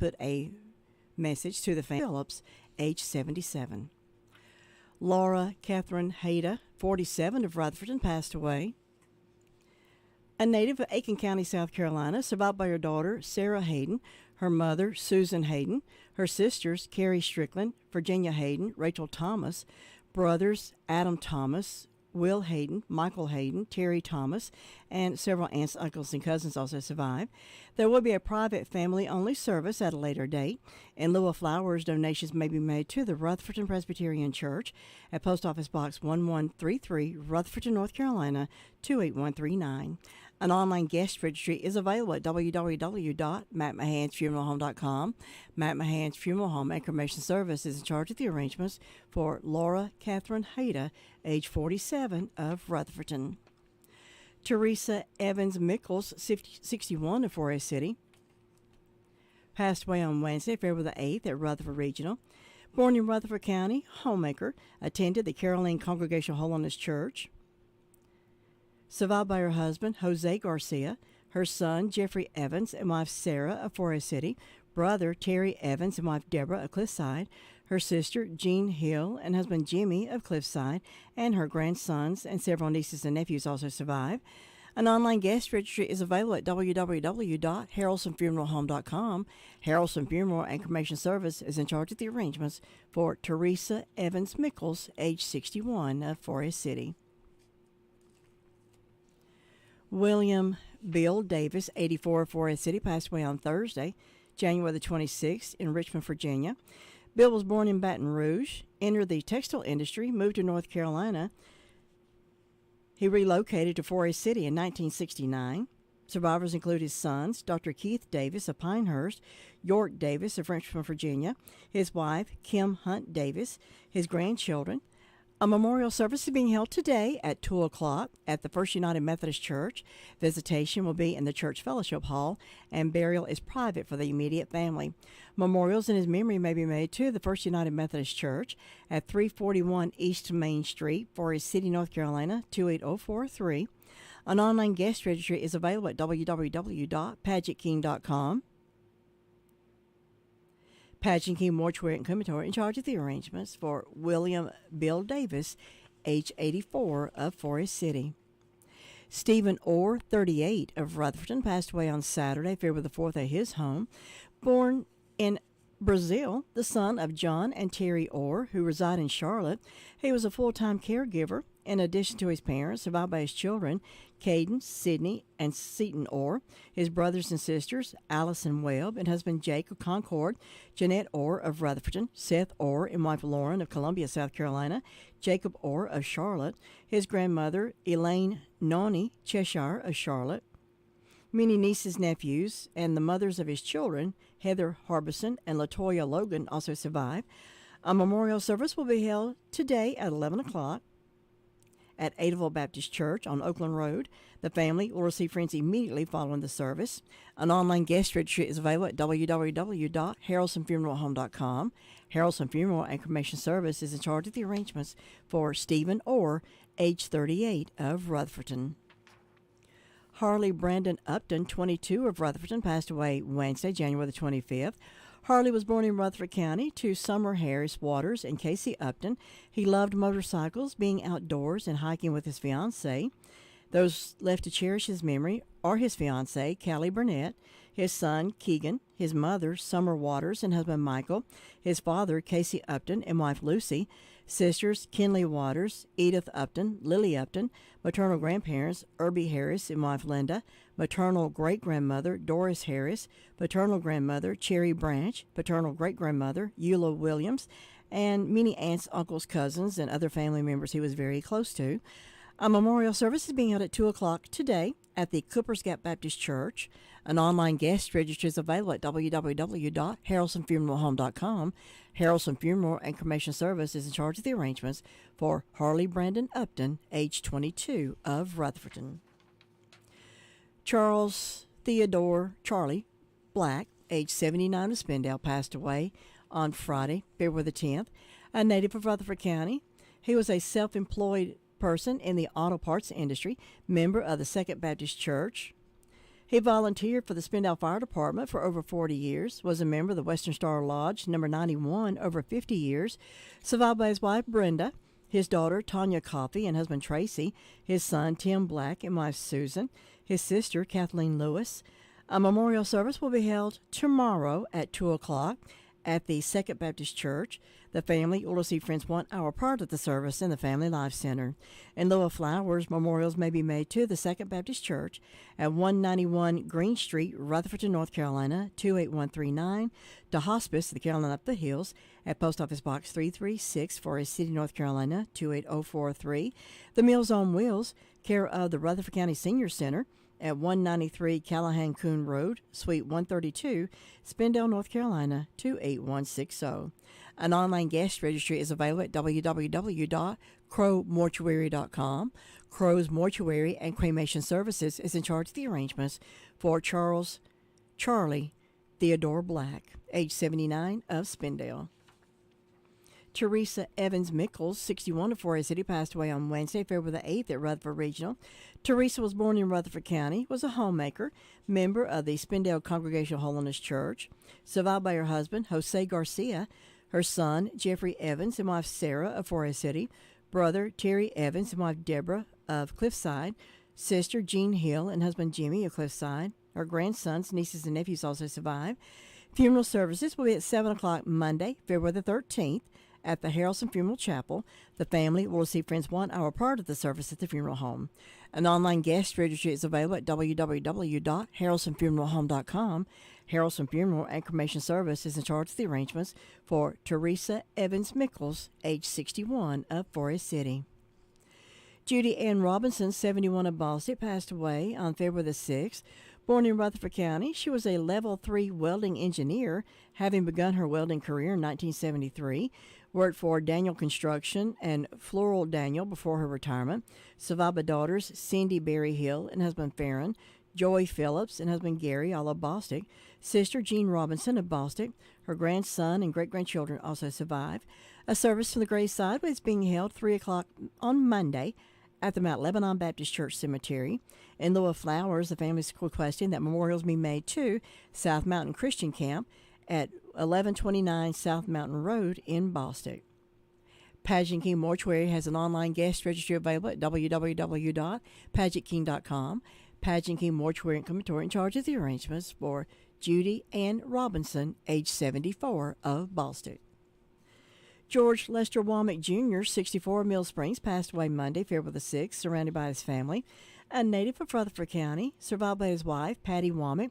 put a message to the family. Phillips, age 77. Laura Catherine Hayda, 47, of Rutherford, passed away. A native of Aiken County, South Carolina, survived by her daughter, Sarah Hayden, her mother, Susan Hayden, her sisters, Carrie Strickland, Virginia Hayden, Rachel Thomas, brothers, Adam Thomas, Will Hayden, Michael Hayden, Terry Thomas, and several aunts, uncles, and cousins also survive. There will be a private family-only service at a later date. In lieu of flowers, donations may be made to the Rutherford Presbyterian Church at Post Office Box 1133, Rutherford, North Carolina, 28139. An online guest registry is available at www.mattmahansfuneralhome.com. Matt Mahan's Funeral Home and Cremation Service is in charge of the arrangements for Laura Catherine Hayda, age 47, of Rutherford. Teresa Evans Mickles, 61, of Forest City, passed away on Wednesday, February the 8th, at Rutherford Regional. Born in Rutherford County, homemaker, attended the Caroline Congregational Holiness Church. Survived by her husband, Jose Garcia, her son, Jeffrey Evans, and wife Sarah of Forest City, brother, Terry Evans, and wife Deborah of Cliffside, her sister, Jean Hill, and husband, Jimmy of Cliffside, and her grandsons and several nieces and nephews also survive. An online guest registry is available at www.harrelsonfuneralhome.com. Harrelson Funeral and Cremation Service is in charge of the arrangements for Teresa Evans Mickles, age 61, of Forest City. William Bill Davis, 84, of Forest City, passed away on Thursday, January the 26th, in Richmond, Virginia. Bill was born in Baton Rouge, entered the textile industry, moved to North Carolina. He relocated to Forest City in 1969. Survivors include his sons, Dr. Keith Davis of Pinehurst, York Davis of Richmond, Virginia, his wife, Kim Hunt Davis, his grandchildren. A memorial service is being held today at 2 o'clock at the First United Methodist Church. Visitation will be in the Church Fellowship Hall, and burial is private for the immediate family. Memorials in his memory may be made to the First United Methodist Church at 341 East Main Street, Forest City, North Carolina, 28043. An online guest registry is available at www.pagetking.com. Pageant King Mortuary and Crematory in charge of the arrangements for William Bill Davis, age 84, of Forest City. Stephen Orr, 38, of Rutherford, passed away on Saturday, February the 4th, at his home. Born in Brazil, the son of John and Terry Orr, who reside in Charlotte. He was a full-time caregiver in addition to his parents, survived by his children, Caden, Sidney, and Seton Orr, his brothers and sisters, Allison Webb, and husband Jake of Concord, Jeanette Orr of Rutherford, Seth Orr and wife Lauren of Columbia, South Carolina, Jacob Orr of Charlotte, his grandmother, Elaine Noni Cheshire of Charlotte, many nieces, nephews, and the mothers of his children, Heather Harbison and LaToya Logan, also survive. A memorial service will be held today at 11 o'clock at Adaville Baptist Church on Oakland Road. The family will receive friends immediately following the service. An online guest registry is available at www.harrelsonfuneralhome.com. Harrelson Funeral and Cremation Service is in charge of the arrangements for Stephen Orr, age 38, of Rutherford. Harley Brandon Upton, 22, of Rutherford, passed away Wednesday, January the 25th. Harley was born in Rutherford County to Summer Harris Waters and Casey Upton. He loved motorcycles, being outdoors, and hiking with his fiancée. Those left to cherish his memory are his fiancée, Callie Burnett, his son, Keegan, his mother, Summer Waters, and husband, Michael, his father, Casey Upton, and wife, Lucy, sisters, Kinley Waters, Edith Upton, Lily Upton, maternal grandparents, Irby Harris and wife, Linda, maternal great-grandmother, Doris Harris, paternal grandmother, Cherry Branch, paternal great-grandmother, Eula Williams, and many aunts, uncles, cousins, and other family members he was very close to. A memorial service is being held at 2 o'clock today at the Cooper's Gap Baptist Church. An online guest registry is available at www.harrelsonfuneralhome.com. Harrelson Funeral and Cremation Service is in charge of the arrangements for Harley Brandon Upton, age 22, of Rutherford. Charles Theodore Charlie Black, age 79, of Spindale, passed away on Friday, February the 10th, a native of Rutherford County. He was a self-employed person in the auto parts industry, member of the Second Baptist Church. He volunteered for the Spindale Fire Department for over 40 years, was a member of the Western Star Lodge number 91 over 50 years, survived by his wife Brenda, his daughter Tanya Coffey and husband Tracy, his son Tim Black and wife Susan, his sister Kathleen Lewis. A memorial service will be held tomorrow at 2 o'clock at the Second Baptist Church. The family will receive friends 1 hour prior to the service in the Family Life Center. In lieu of flowers, memorials may be made to the Second Baptist Church at 191 Green Street, Rutherford, North Carolina, 28139, to Hospice, the Carolina Up the Hills, at Post Office Box 336, Forest City, North Carolina, 28043. The Meals on Wheels, care of the Rutherford County Senior Center, at 193 Callahan Coon Road, Suite 132, Spindale, North Carolina, 28160. An online guest registry is available at www.crowmortuary.com. Crow's Mortuary and Cremation Services is in charge of the arrangements for Charlie Theodore Black, age 79, of Spindale. Teresa Evans Mickles, 61 of Forest City, passed away on Wednesday, February the 8th at Rutherford Regional. Teresa was born in Rutherford County, was a homemaker, member of the Spindale Congregational Holiness Church, survived by her husband, Jose Garcia, her son, Jeffrey Evans, and wife Sarah of Forest City, brother, Terry Evans, and wife Deborah of Cliffside, sister, Jean Hill, and husband, Jimmy of Cliffside. Her grandsons, nieces, and nephews also survive. Funeral services will be at 7 o'clock Monday, February the 13th, at the Harrelson Funeral Chapel. The family will receive friends 1 hour prior to the service at the funeral home. An online guest registry is available at www.harrelsonfuneralhome.com. Harrelson Funeral and Cremation Service is in charge of the arrangements for Teresa Evans Mickles, age 61, of Forest City. Judy Ann Robinson, 71 of Ballston, passed away on February the 6th. Born in Rutherford County, she was a Level 3 welding engineer, having begun her welding career in 1973. Worked for Daniel Construction and Floral Daniel before her retirement. Survived by daughters Cindy Berry Hill and husband Farron, Joey Phillips and husband Gary, all of Bostic, sister Jean Robinson of Bostic. Her grandson and great-grandchildren also survive. A service from the graveside is being held 3 o'clock on Monday at the Mount Lebanon Baptist Church Cemetery. In lieu of flowers, the family is requesting that memorials be made to South Mountain Christian Camp at 1129 South Mountain Road in Boston. Pageant King Mortuary has an online guest registry available at www.pageantking.com. Pageant King Mortuary and Crematory in charge of the arrangements for Judy Ann Robinson, age 74, of Boston. George Lester Womack Jr., 64, Mill Springs, passed away Monday, February the 6th, surrounded by his family. A native of Rutherford County, survived by his wife, Patty Womack,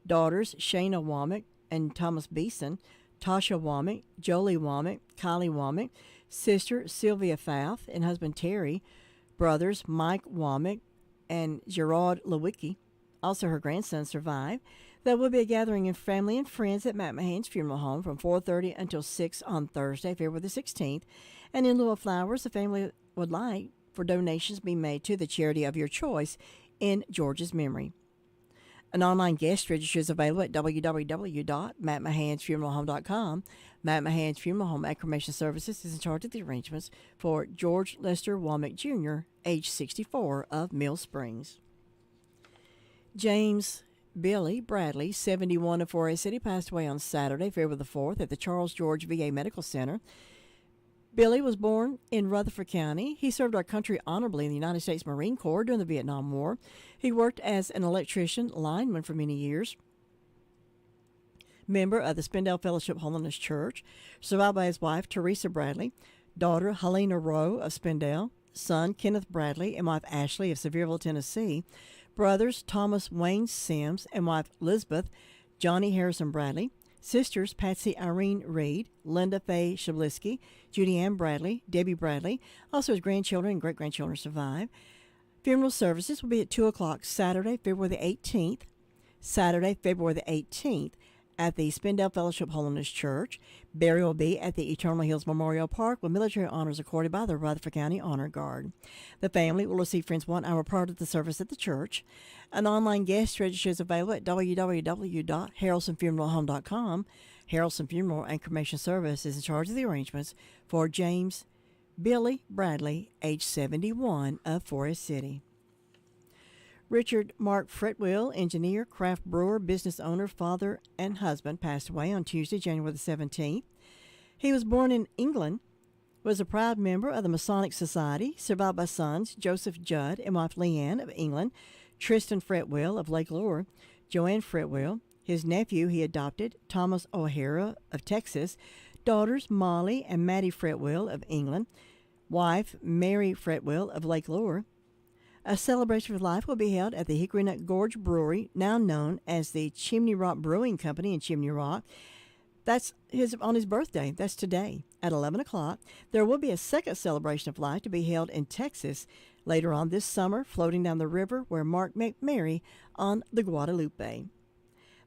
daughters Shayna Womack and Thomas Beeson, Tasha Womack, Jolie Womack, Kylie Womack, sister Sylvia Fath and husband Terry, brothers Mike Womack and Gerard Lewicki. Also, her grandson survived. There will be a gathering of family and friends at Matt Mahan's funeral home from 4:30 until 6 on Thursday, February the 16th. And in lieu of flowers, the family would like for donations to be made to the charity of your choice in George's memory. An online guest registry is available at www.mattmahansfuneralhome.com. Matt Mahan's Funeral Home and Cremation Services is in charge of the arrangements for George Lester Womack Jr., age 64, of Mill Springs. James Billy Bradley, 71 of Forest City, passed away on Saturday, February the 4th, at the Charles George VA Medical Center. Billy was born in Rutherford County. He served our country honorably in the United States Marine Corps during the Vietnam War. He worked as an electrician lineman for many years. Member of the Spindale Fellowship Holiness Church, survived by his wife, Teresa Bradley, daughter Helena Rowe of Spindale, son Kenneth Bradley, and wife Ashley of Sevierville, Tennessee, brothers Thomas Wayne Sims and wife Elizabeth Johnny Harrison Bradley, sisters Patsy Irene Reed, Linda Faye Shablisky, Judy Ann Bradley, Debbie Bradley. Also his grandchildren and great-grandchildren survive. Funeral services will be at 2 o'clock Saturday, February the 18th. Saturday, February the 18th at the Spindale Fellowship Holiness Church. Burial will be at the Eternal Hills Memorial Park with military honors accorded by the Rutherford County Honor Guard. The family will receive friends 1 hour prior to the service at the church. An online guest registry is available at www.harrelsonfuneralhome.com. Harrelson Funeral and Cremation Service is in charge of the arrangements for James Billy Bradley, age 71, of Forest City. Richard Mark Fretwell, engineer, craft brewer, business owner, father, and husband, passed away on Tuesday, January the 17th. He was born in England, was a proud member of the Masonic Society, survived by sons Joseph Judd and wife Leanne of England, Tristan Fretwell of Lake Lure, Joanne Fretwell, his nephew he adopted, Thomas O'Hara of Texas, daughters Molly and Maddie Fretwell of England, wife Mary Fretwell of Lake Lure. A celebration of life will be held at the Hickory Nut Gorge Brewery, now known as the Chimney Rock Brewing Company in Chimney Rock. That's on his birthday. That's today at 11 o'clock. There will be a second celebration of life to be held in Texas later on this summer, floating down the river where Mark met Mary on the Guadalupe.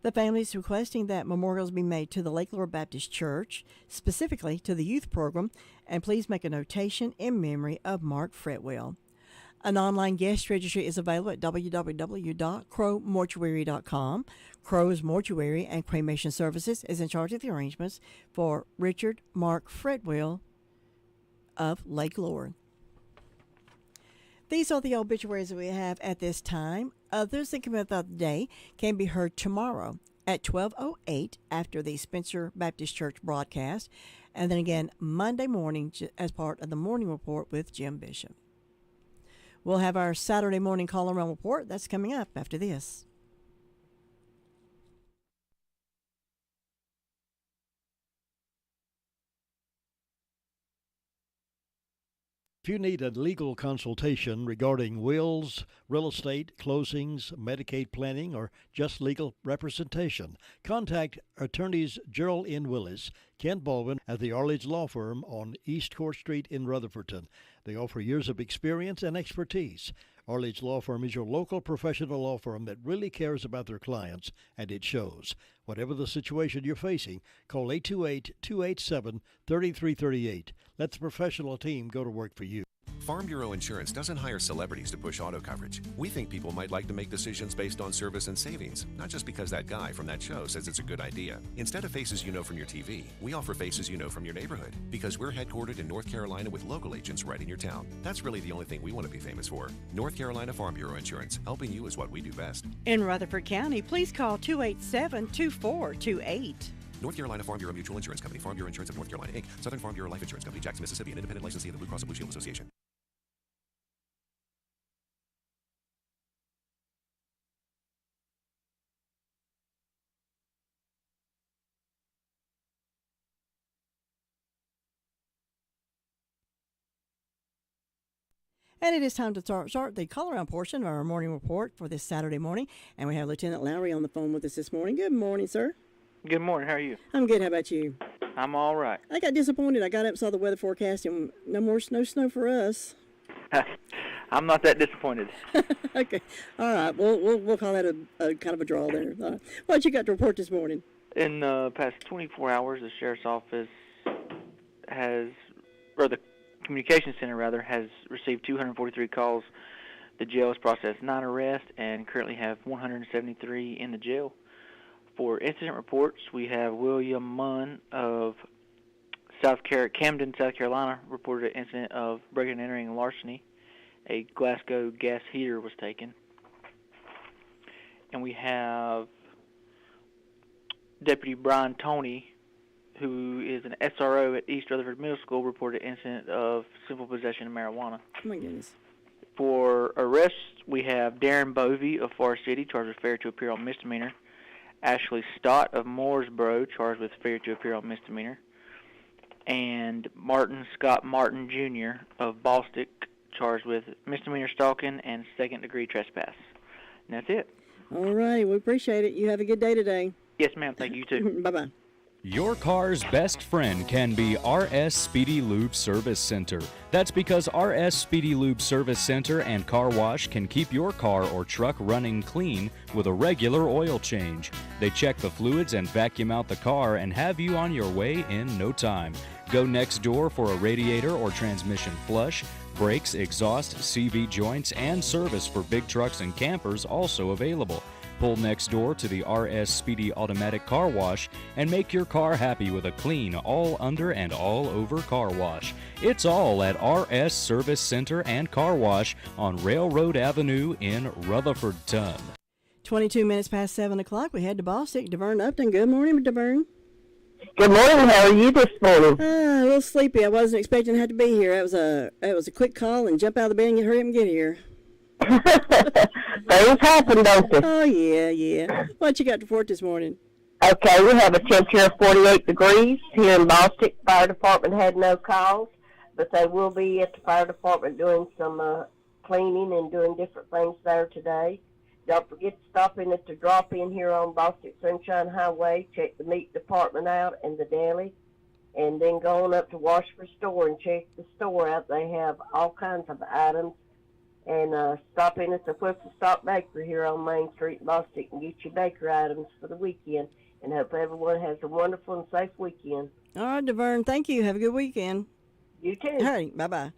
The family is requesting that memorials be made to the Lake Lure Baptist Church, specifically to the youth program, and please make a notation in memory of Mark Fretwell. An online guest registry is available at www.crowmortuary.com. Crow's Mortuary and Cremation Services is in charge of the arrangements for Richard Mark Fretwell of Lake Lure. These are the obituaries that we have at this time. Others that come out the day can be heard tomorrow at 12:08 after the Spencer Baptist Church broadcast, and then again Monday morning as part of the Morning Report with Jim Bishop. We'll have our Saturday morning call-around report. That's coming up after this. If you need a legal consultation regarding wills, real estate, closings, Medicaid planning, or just legal representation, contact attorneys Gerald N. Willis, Ken Baldwin at the Arledge Law Firm on East Court Street in Rutherfordton. They offer years of experience and expertise. Arledge Law Firm is your local professional law firm that really cares about their clients, and it shows. Whatever the situation you're facing, call 828-287-3338. Let the professional team go to work for you. Farm Bureau Insurance doesn't hire celebrities to push auto coverage. We think people might like to make decisions based on service and savings, not just because that guy from that show says it's a good idea. Instead of faces you know from your TV, we offer faces you know from your neighborhood, because we're headquartered in North Carolina with local agents right in your town. That's really the only thing we want to be famous for. North Carolina Farm Bureau Insurance. Helping you is what we do best. In Rutherford County, please call 287-2428. North Carolina Farm Bureau Mutual Insurance Company, Farm Bureau Insurance of North Carolina, Inc., Southern Farm Bureau Life Insurance Company, Jackson, Mississippi, an independent licensee of the Blue Cross and Blue Shield Association. And it is time to start the call-around portion of our morning report for this Saturday morning. And we have Lieutenant Lowry on the phone with us this morning. Good morning, sir. Good morning. How are you? I'm good. How about you? I'm all right. I got disappointed. I got up and saw the weather forecast, and no snow for us. I'm not that disappointed. Okay. All right. We'll call that a kind of a draw there. What you got to report this morning? In the past 24 hours, the Sheriff's Office the Communications Center, has received 243 calls. The jail has processed 9 arrests and currently have 173 in the jail. For incident reports, we have William Munn of Camden, South Carolina, reported an incident of breaking and entering and larceny. A Glasgow gas heater was taken. And we have Deputy Brian Toney, who is an SRO at East Rutherford Middle School, reported an incident of simple possession of marijuana. Oh, my goodness. For arrests, we have Darren Bovey of Forest City, charged with failure to appear on misdemeanor. Ashley Stott of Mooresboro, charged with failure to appear on misdemeanor. And Martin Scott Martin, Jr. of Ballstick, charged with misdemeanor stalking and second-degree trespass. And that's it. All right. We appreciate it. You have a good day today. Yes, ma'am. Thank you, too. Bye-bye. Your car's best friend can be RS Speedy Lube Service Center. That's because RS Speedy Lube Service Center and Car Wash can keep your car or truck running clean with a regular oil change. They check the fluids and vacuum out the car and have you on your way in no time. Go next door for a radiator or transmission flush. Brakes, exhaust, CV joints, and service for big trucks and campers also available. Pull next door to the RS Speedy Automatic Car Wash and make your car happy with a clean, all under and all over car wash. It's all at RS Service Center and Car Wash on Railroad Avenue in Rutherfordton. 22 minutes past 7 o'clock. We head to Bostic. DeVern Upton. Good morning, DeVern. Good morning. How are you this morning? A little sleepy. I wasn't expecting to have to be here. It was a quick call and jump out of the bed and hurry up and get here. Things happen, don't they? Oh, yeah. What you got to report this morning? Okay, we have a temperature of 48 degrees here in Bostic. Fire department had no calls, but they will be at the fire department doing some cleaning and doing different things there today. Don't forget to stop in at the drop-in here on Bostic Sunshine Highway. Check the meat department out and the deli. And then go on up to Washburn Store and check the store out. They have all kinds of items. And stop in at the Whistle Stop Bakery here on Main Street in Bostic and get your bakery items for the weekend. And hope everyone has a wonderful and safe weekend. All right, DeVern, thank you. Have a good weekend. You too. All right, bye-bye.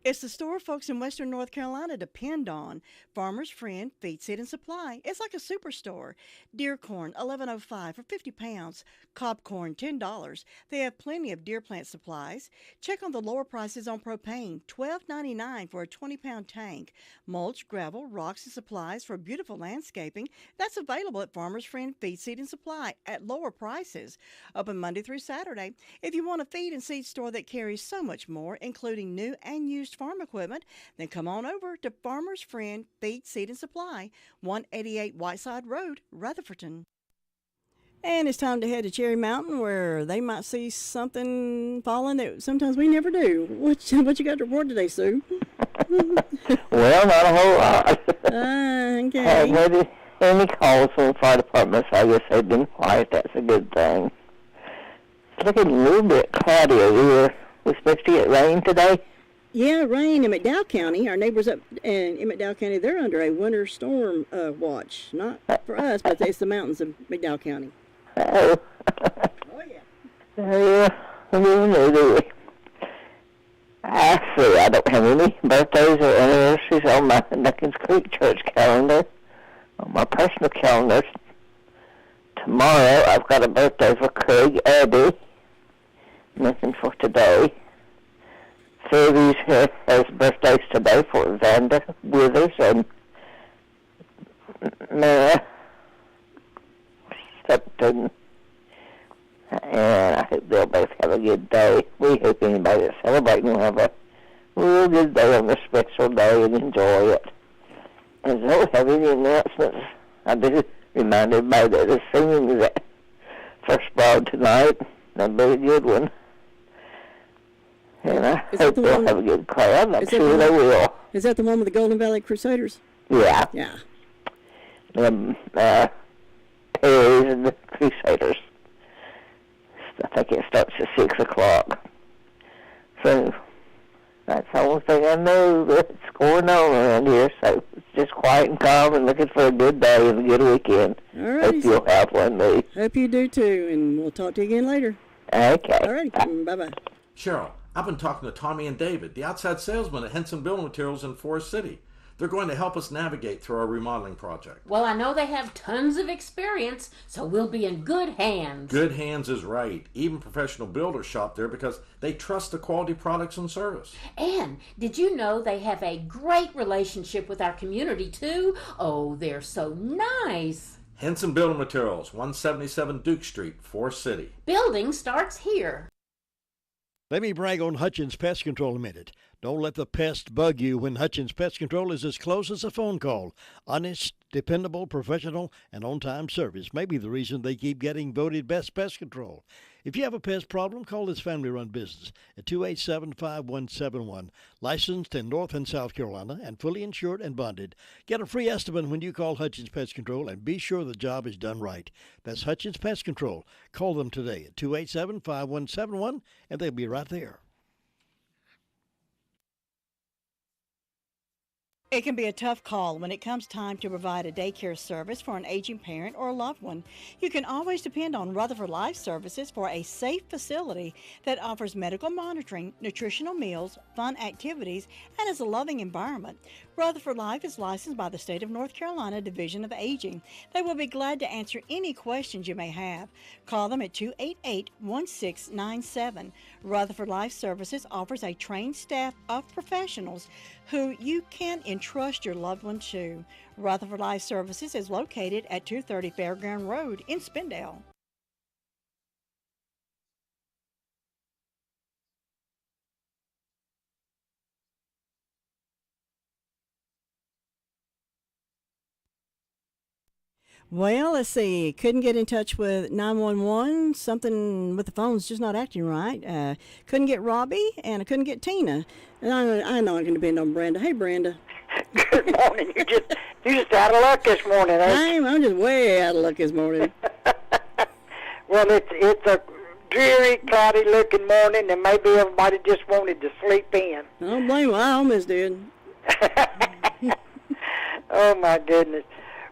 It's the store folks in Western North Carolina depend on. Farmer's Friend Feed, Seed, and Supply. It's like a superstore. Deer corn, $11.05 for 50 pounds. Cob corn, $10. They have plenty of deer plant supplies. Check on the lower prices on propane, $12.99 for a 20-pound tank. Mulch, gravel, rocks, and supplies for beautiful landscaping. That's available at Farmer's Friend Feed, Seed, and Supply at lower prices. Open Monday through Saturday. If you want a feed and seed store that carries so much more, including new and used farm equipment, then come on over to Farmer's Friend Feed, Seed, and Supply, 188 Whiteside Road, Rutherfordton. And it's time to head to Cherry Mountain, where they might see something falling that sometimes we never do. What you got to report today, Sue? Well, not a whole lot. Okay. Haven't had any calls from the fire department, so I guess they've been quiet. That's a good thing. It's looking a little bit cloudy over here. We're supposed to get rain today. Yeah, rain in McDowell County. Our neighbors up in McDowell County, they're under a winter storm watch. Not for us, but it's the mountains of McDowell County. Oh. Oh, yeah. Yeah, we don't know, do we? Actually, I don't have any birthdays or anniversaries on my Duckins Creek Church calendar. On my personal calendar, tomorrow I've got a birthday for Craig Abbey. Nothing for today. Phoebe's has birthdays today for Vanda Withers and Mara Upton. And I hope they'll both have a good day. We hope anybody that's celebrating will have a real good day on this special day and enjoy it. And I don't have any announcements. I do remind everybody that the singing is at First Broad tonight. That'll be a good one. And I hope they'll have a good crowd. I'm sure they will. Is that the one with the Golden Valley Crusaders? Yeah. Yeah. Perry's and the Crusaders. I think it starts at 6 o'clock. So that's the only thing I know that's going on around here. So it's just quiet and calm and looking for a good day and a good weekend. All right. Hope you'll have one, me. Hope you do too, and we'll talk to you again later. Okay. All right. Bye-bye. Cheryl, I've been talking to Tommy and David, the outside salesmen at Henson Building Materials in Forest City. They're going to help us navigate through our remodeling project. Well, I know they have tons of experience, so we'll be in good hands. Good hands is right. Even professional builders shop there because they trust the quality products and service. And did you know they have a great relationship with our community, too? Oh, they're so nice. Henson Building Materials, 177 Duke Street, Forest City. Building starts here. Let me brag on Hutchins Pest Control a minute. Don't let the pest bug you when Hutchins Pest Control is as close as a phone call. Honest, dependable, professional, and on-time service may be the reason they keep getting voted best pest control. If you have a pest problem, call this family-run business at 287-5171. Licensed in North and South Carolina and fully insured and bonded. Get a free estimate when you call Hutchins Pest Control and be sure the job is done right. That's Hutchins Pest Control. Call them today at 287-5171 and they'll be right there. It can be a tough call when it comes time to provide a daycare service for an aging parent or a loved one. You can always depend on Rutherford Life Services for a safe facility that offers medical monitoring, nutritional meals, fun activities, and is a loving environment. Rutherford Life is licensed by the State of North Carolina Division of Aging. They will be glad to answer any questions you may have. Call them at 288-1697. Rutherford Life Services offers a trained staff of professionals who you can entrust your loved one to. Rutherford Life Services is located at 230 Fairground Road in Spindale. Well, let's see. Couldn't get in touch with 911. Something with the phone's just not acting right. Couldn't get Robbie, and I couldn't get Tina. And I know I can depend on Brenda. Hey, Brenda. Good morning. You just out of luck this morning, eh? I'm just way out of luck this morning. Well, it's a dreary, cloudy-looking morning, and maybe everybody just wanted to sleep in. I don't blame you. I almost did. Oh, my goodness.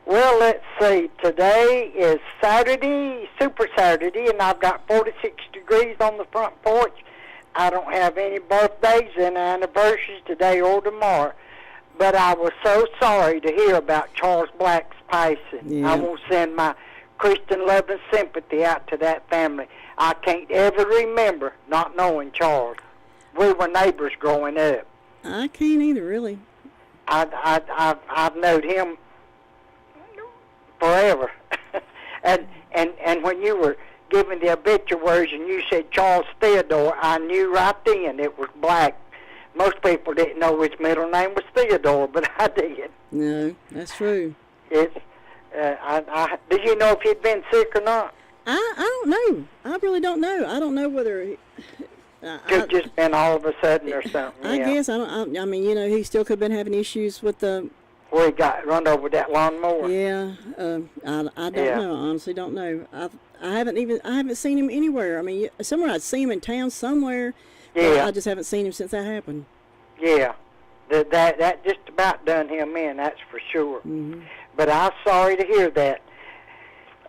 Well, let's see. Today is Saturday, Super Saturday, and I've got 46 degrees on the front porch. I don't have any birthdays and anniversaries today or tomorrow. But I was so sorry to hear about Charles Black's passing. Yeah. I will send my Christian love and sympathy out to that family. I can't ever remember not knowing Charles. We were neighbors growing up. I can't either, really. I've known him forever. and when you were giving the obituaries and you said Charles Theodore, I knew right then it was Black. Most people didn't know his middle name was Theodore, but I did. No, that's true. Did you know if he'd been sick or not? I don't know. I really don't know. I don't know whether Could just been all of a sudden or something. I guess I mean, he still could have been having issues with the. Where he got run over that lawnmower. Yeah, I don't know. I honestly don't know. I haven't seen him anywhere. I mean, somewhere I'd see him in town somewhere. Yeah. I just haven't seen him since that happened. Yeah, that just about done him in. That's for sure. Mm-hmm. But I'm sorry to hear that.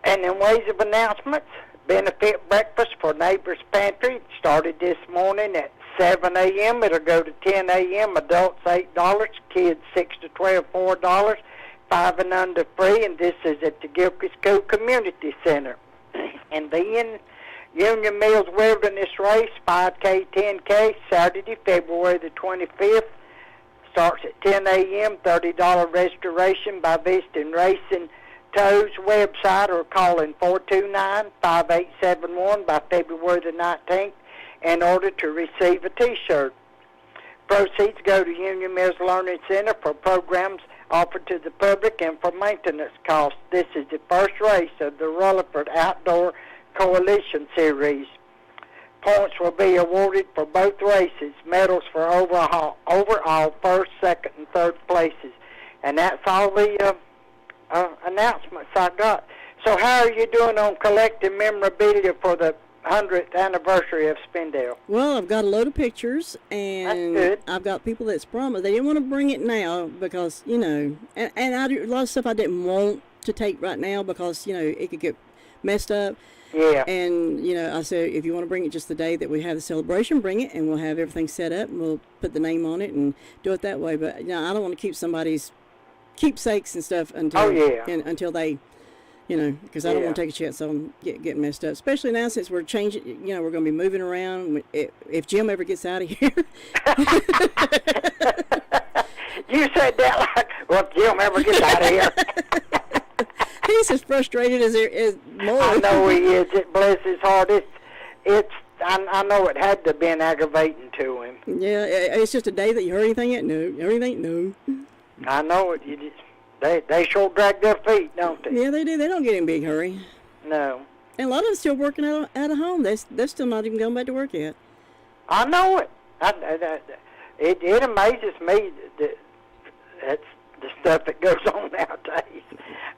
And in ways of announcements, benefit breakfast for Neighbors Pantry started this morning at 7 a.m. It'll go to 10 a.m. Adults $8, kids 6 to 12 $4, 5 and under free. And this is at the Gilchrist School Community Center. And then Union Mills Wilderness Race 5K 10K Saturday, February the 25th. Starts at 10 a.m. $30 registration by visiting Racing Toes website or calling 429-5871 by February the 19th in order to receive a T-shirt. Proceeds go to Union Mills Learning Center for programs offered to the public and for maintenance costs. This is the first race of the Rutherford Outdoor Coalition Series. Points will be awarded for both races. Medals for overall first, second, and third places. And that's all the announcements I got. So how are you doing on collecting memorabilia for the 100th anniversary of Spindale? Well, I've got a load of pictures, and that's good. I've got people that's promised. They didn't want to bring it now because, and I do a lot of stuff I didn't want to take right now because, it could get messed up. Yeah. And, I said, if you want to bring it just the day that we have the celebration, bring it, and we'll have everything set up, and we'll put the name on it and do it that way. But, I don't want to keep somebody's keepsakes and stuff until they, because I don't want to take a chance on getting messed up, especially now since we're changing, we're going to be moving around. If Jim ever gets out of here. You said that like, well, if Jim ever gets out of here. He's as frustrated as more. I know he is. It bless his heart. I know it had to have been aggravating to him. Yeah, it's just a day that you heard anything yet? No. Everything? No. I know it. They sure drag their feet, don't they? Yeah, they do. They don't get in a big hurry. No. And a lot of them still working out of home. They're still not even going back to work yet. I know it. It amazes me that that's the stuff that goes on nowadays.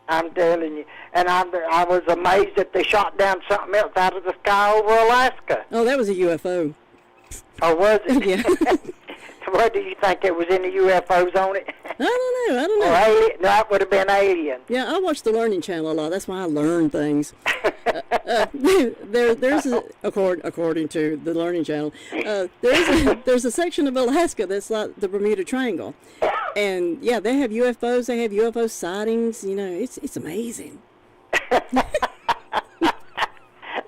I'm telling you. And I was amazed that they shot down something else out of the sky over Alaska. Oh, that was a UFO. Oh, was it? Yeah. What do you think? There was any UFOs on it? I don't know. Or alien? No, that would have been alien. Yeah, I watch the Learning Channel a lot. That's why I learn things. There's according to the Learning Channel, there's a section of Alaska that's like the Bermuda Triangle, And yeah, they have UFOs. They have UFO sightings. You know, it's amazing.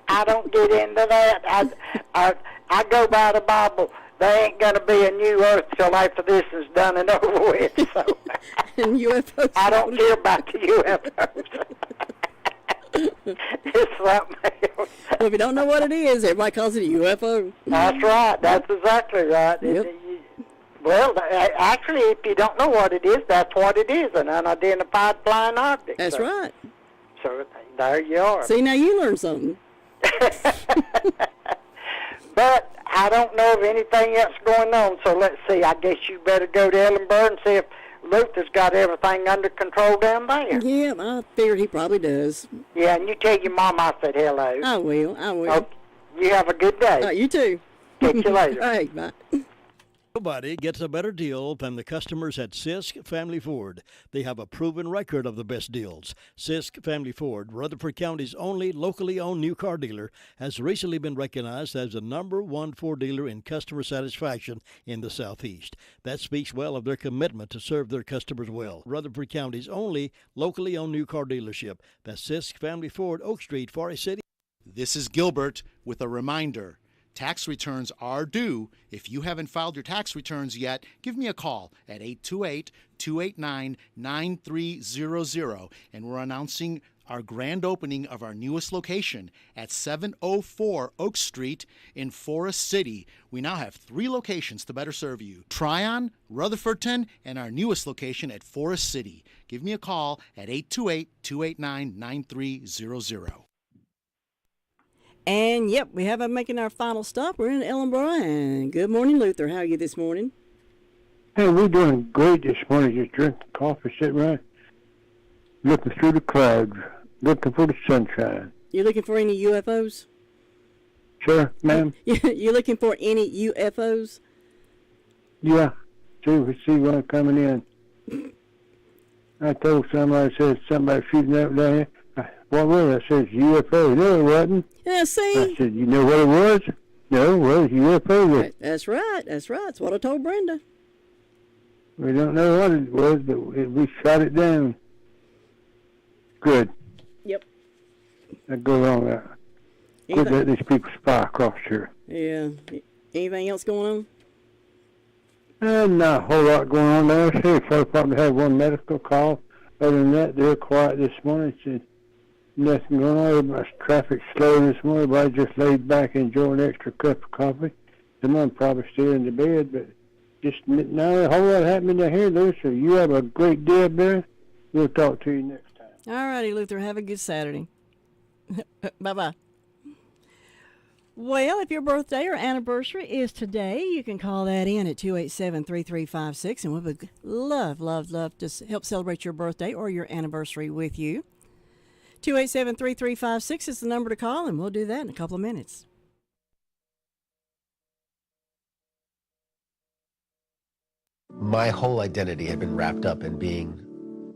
I don't get into that. I go by the Bible. There ain't going to be a new earth till after this is done and over with. So and UFOs. I don't care about the UFOs. It's something else. Well, if you don't know what it is, everybody calls it a UFO. That's right. That's exactly right. Yep. Well, actually, if you don't know what it is, that's what it is, an unidentified flying object. That's right. So there you are. See, now you learned something. But I don't know of anything else going on, so let's see. I guess you better go to Ellenborough and see if Luther's got everything under control down there. Yeah, I figured he probably does. Yeah, and you tell your mom I said hello. I will. Okay, you have a good day. You too. Catch you later. All right, bye. Nobody gets a better deal than the customers at Sisk Family Ford. They have a proven record of the best deals. Sisk Family Ford, Rutherford County's only locally owned new car dealer, has recently been recognized as the #1 Ford dealer in customer satisfaction in the Southeast. That speaks well of their commitment to serve their customers well. Rutherford County's only locally owned new car dealership. That's Sisk Family Ford, Oak Street, Forest City. This is Gilbert with a reminder. Tax returns are due. If you haven't filed your tax returns yet, give me a call at 828-289-9300. And we're announcing our grand opening of our newest location at 704 Oak Street in Forest City. We now have 3 locations to better serve you: Tryon, Rutherfordton, and our newest location at Forest City. Give me a call at 828-289-9300. And yep, we have making our final stop. We're in Ellenborough. And good morning, Luther. How are you this morning? Hey, we're doing great this morning. Just drinking coffee, sitting around, looking through the clouds, looking for the sunshine. You looking for any UFOs? Sure, ma'am. You looking for any UFOs? Yeah. See one coming in. I told somebody, said somebody shooting up down here. What was it? I said, UFO. No, it wasn't. Yeah, see? I said, you know what it was? No, it was UFO. That's right. That's what I told Brenda. We don't know what it was, but we shot it down. Good. Yep. I'd go along that. Quit letting these people spy across here. Yeah. Anything else going on? Not a whole lot going on there. Sheriff's Department had one medical call. Other than that, they're quiet this morning. Said nothing going on. Everybody's traffic slow this morning. Everybody just laid back enjoying an extra cup of coffee. Someone probably still in the bed, but just not a whole lot happening down here, Lou. So you have a great day up there. We'll talk to you next time. All righty, Luther. Have a good Saturday. Bye-bye. Well, if your birthday or anniversary is today, you can call that in at 287-3356, and we would love to help celebrate your birthday or your anniversary with you. 287-3356 is the number to call, and we'll do that in a couple of minutes. My whole identity had been wrapped up in being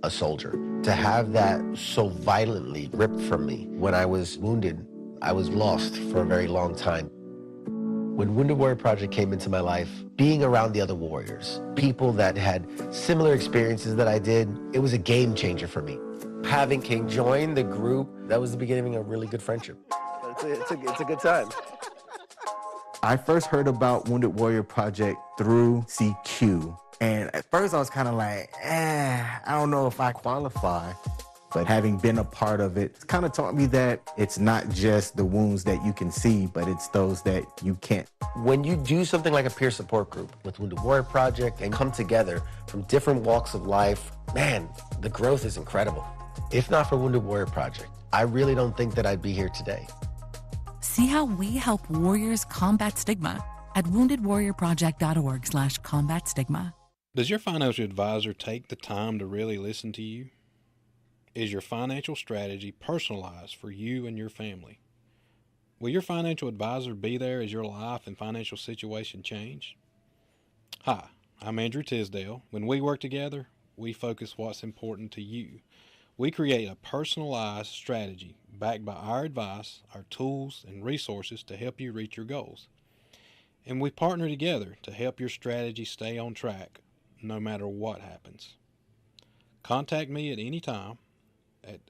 a soldier. To have that so violently ripped from me when I was wounded, I was lost for a very long time. When Wounded Warrior Project came into my life, being around the other warriors, people that had similar experiences that I did, it was a game changer for me. Having King join the group, that was the beginning of a really good friendship. It's a good time. I first heard about Wounded Warrior Project through CQ. And at first I was kind of like, I don't know if I qualify. But having been a part of it, it's kind of taught me that it's not just the wounds that you can see, but it's those that you can't. When you do something like a peer support group with Wounded Warrior Project and come together from different walks of life, man, the growth is incredible. If not for Wounded Warrior Project, I really don't think that I'd be here today. See how we help warriors combat stigma at woundedwarriorproject.org/combat stigma. Does your financial advisor take the time to really listen to you? Is your financial strategy personalized for you and your family? Will your financial advisor be there as your life and financial situation change? Hi, I'm Andrew Tisdale. When we work together, we focus what's important to you. We create a personalized strategy backed by our advice, our tools, and resources to help you reach your goals. And we partner together to help your strategy stay on track, no matter what happens. Contact me at any time at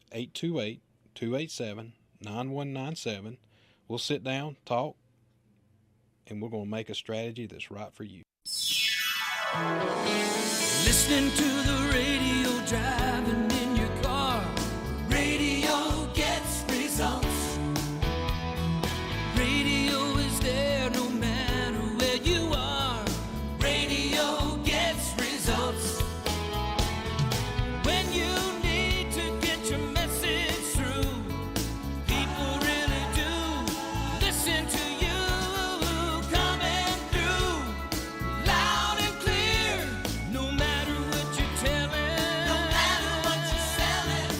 828-287-9197. We'll sit down, talk, and we're going to make a strategy that's right for you. Listening to the radio, driving in your car. Radio gets results. Radio is there no matter where you are. Radio gets results. When you need to get your message through, people really do listen to you. Coming through loud and clear, no matter what you're telling, no matter what you're selling,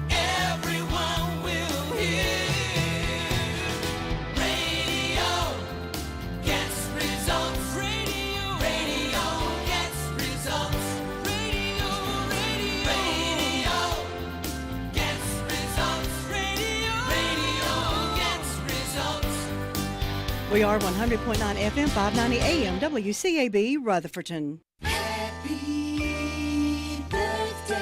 everyone will hear. Radio gets results. Radio gets results. Radio gets results. Radio gets results. We are 100.9 FM, 590 AM, WCAB, Rutherfordton. Happy birthday.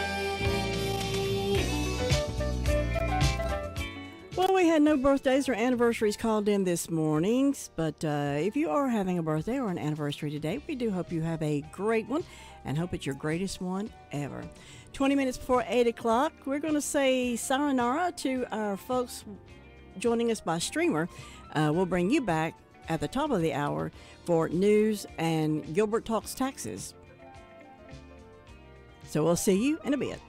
Well, we had no birthdays or anniversaries called in this morning, but if you are having a birthday or an anniversary today, we do hope you have a great one and hope it's your greatest one ever. 20 minutes before 8 o'clock, we're going to say sayonara to our folks joining us by streamer. We'll bring you back at the top of the hour for news and Gilbert Talks Taxes. So we'll see you in a bit.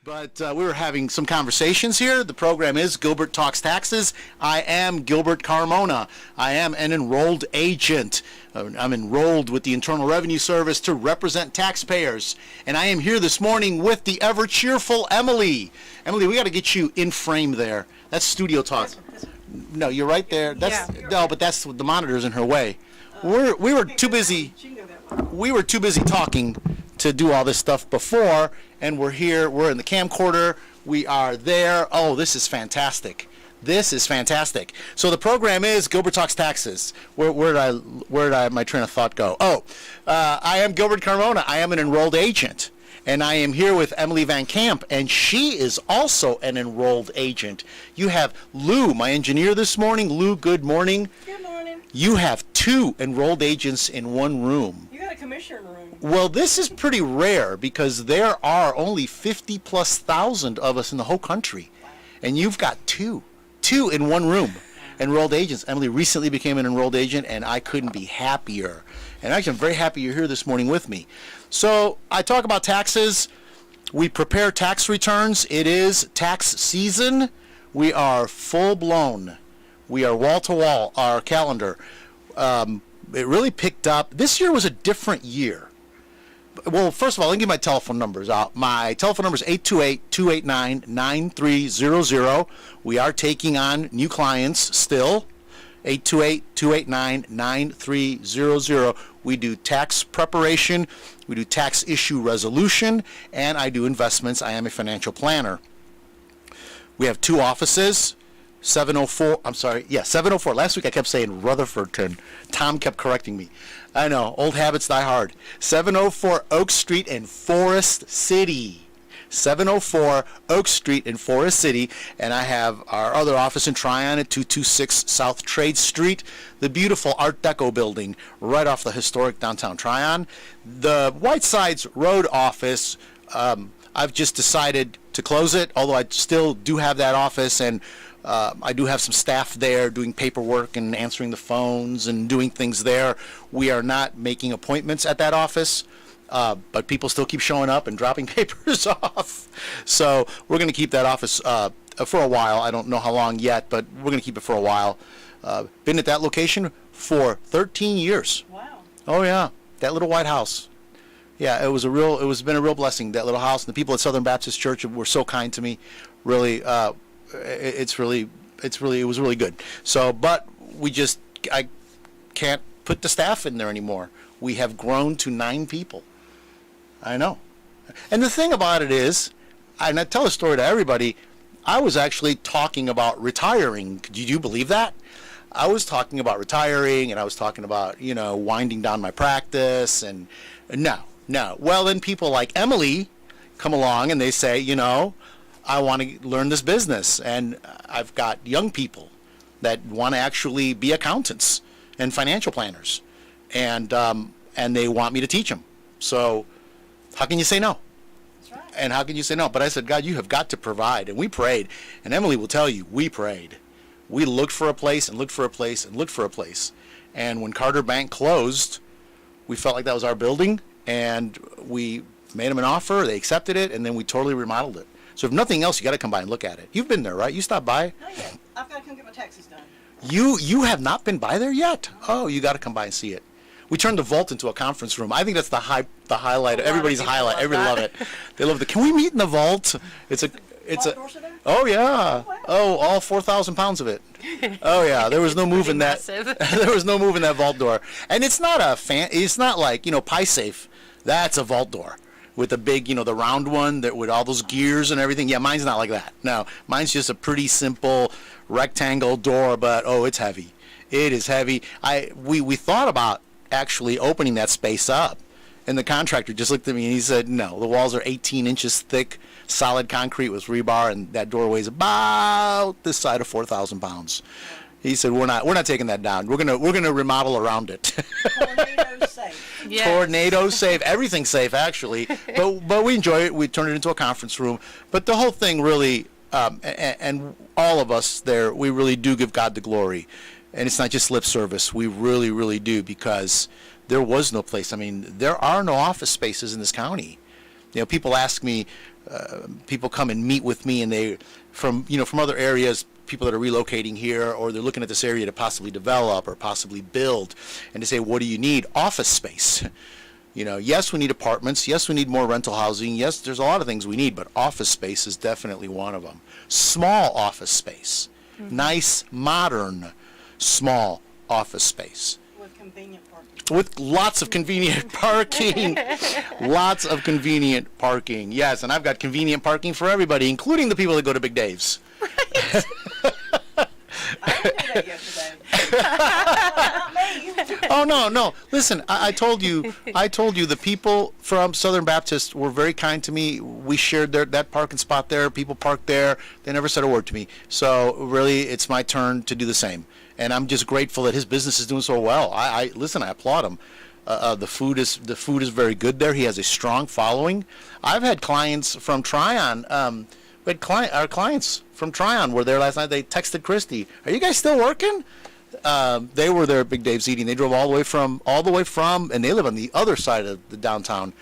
But we were having some conversations here. The program is Gilbert Talks Taxes. I am Gilbert Carmona. I am an enrolled agent. I'm enrolled with the Internal Revenue Service to represent taxpayers. And I am here this morning with the ever-cheerful Emily. Emily, we got to get you in frame there. That's Studio Talk. No, you're right there. That's no, but that's the monitor's in her way. We were too busy. We were too busy talking to do all this stuff before, and we're here. We're in the camcorder. We are there. Oh, this is fantastic. This is fantastic. So the program is Gilbert Talks Taxes. Where did my train of thought go? Oh, I am Gilbert Carmona. I am an enrolled agent, and I am here with Emily Van Camp, and she is also an enrolled agent. You have Lou, my engineer this morning. Lou, good morning. Good morning. You have 2 enrolled agents in one room. You got a commissioner room. Well, this is pretty rare because there are only 50,000+ of us in the whole country, and you've got 2 in one room, enrolled agents. Emily recently became an enrolled agent, and I couldn't be happier. And actually, I'm very happy you're here this morning with me. So I talk about taxes. We prepare tax returns. It is tax season. We are full blown. We are wall to wall. Our calendar. It really picked up. This year was a different year. Well, first of all, let me give my telephone numbers out. My telephone number is 828-289-9300. We are taking on new clients still. 828-289-9300. We do tax preparation. We do tax issue resolution. And I do investments. I am a financial planner. We have 2 offices. 704. Last week I kept saying Rutherfordton. Tom kept correcting me. I know, old habits die hard. 704 Oak Street in Forest City. 704 Oak Street in Forest City. And I have our other office in Tryon at 226 South Trade Street, the beautiful Art Deco building right off the historic downtown Tryon. The Whitesides Road office, I've just decided to close it, although I still do have that office, and I do have some staff there doing paperwork and answering the phones and doing things there. We are not making appointments at that office, but people still keep showing up and dropping papers off. So we're going to keep that office for a while. I don't know how long yet, but we're going to keep it for a while. Been at that location for 13 years. Wow. Oh, yeah. That little white house. Yeah, it was been a real blessing, that little house. And the people at Southern Baptist Church were so kind to me. Really, it was really good. So, but I can't put the staff in there anymore. We have grown to 9 people. I know. And the thing about it is, and I tell a story to everybody, I was actually talking about retiring. Did you believe that? I was talking about retiring, and I was talking about, winding down my practice, and no. Well, then people like Emily come along and they say, I want to learn this business, and I've got young people that want to actually be accountants and financial planners, and they want me to teach them. So how can you say no? That's right. And how can you say no? But I said, God, you have got to provide, and we prayed. And Emily will tell you, we prayed. We looked for a place and looked for a place and looked for a place. And when Carter Bank closed, we felt like that was our building, and we made them an offer. They accepted it, and then we totally remodeled it. So if nothing else, you got to come by and look at it. You've been there, right? You stopped by? Not yet. I've got to come get my taxes done. You have not been by there yet? Oh, you got to come by and see it. We turned the vault into a conference room. I think that's the highlight. Everybody's highlight. Everybody love it. They love can we meet in the vault? Oh yeah. Oh, all 4,000 pounds of it. Oh yeah. There was no moving that. There was no moving that vault door. And it's not it's not like, Pie Safe. That's a vault door with a big, the round one that with all those gears and everything. Yeah, mine's not like that. No, mine's just a pretty simple rectangle door, but it's heavy. It is heavy. We thought about actually opening that space up, and the contractor just looked at me and he said, no, the walls are 18 inches thick, solid concrete with rebar, and that door weighs about this side of 4,000 pounds. He said, we're not taking that down. We're gonna remodel around it. Tornado safe. Yes. Tornado safe. Everything's safe, actually. But we enjoy it. We turn it into a conference room. But the whole thing really, and all of us there, we really do give God the glory. And it's not just lip service. We really, really do, because there was no place. I mean, there are no office spaces in this county. People ask me, people come and meet with me, and they from other areas, people that are relocating here, or they're looking at this area to possibly develop or possibly build, and they say, what do you need? Office space. Yes, we need apartments. Yes, we need more rental housing. Yes, there's a lot of things we need, but office space is definitely one of them. Small office space. Nice, modern, small office space. With convenient parking. With lots of convenient parking. Lots of convenient parking. Yes, and I've got convenient parking for everybody, including the people that go to Big Dave's. Right. I didn't do that yesterday. Not me. Oh, no. Listen, I told you the people from Southern Baptist were very kind to me. We shared that parking spot there. People parked there. They never said a word to me. So really, it's my turn to do the same. And I'm just grateful that his business is doing so well. I applaud him. The food is very good there. He has a strong following. I've had clients from Tryon. Our clients from Tryon were there last night. They texted Christy, "Are you guys still working?" They were there at Big Dave's eating. They drove all the way from, and they live on the other side of the downtown,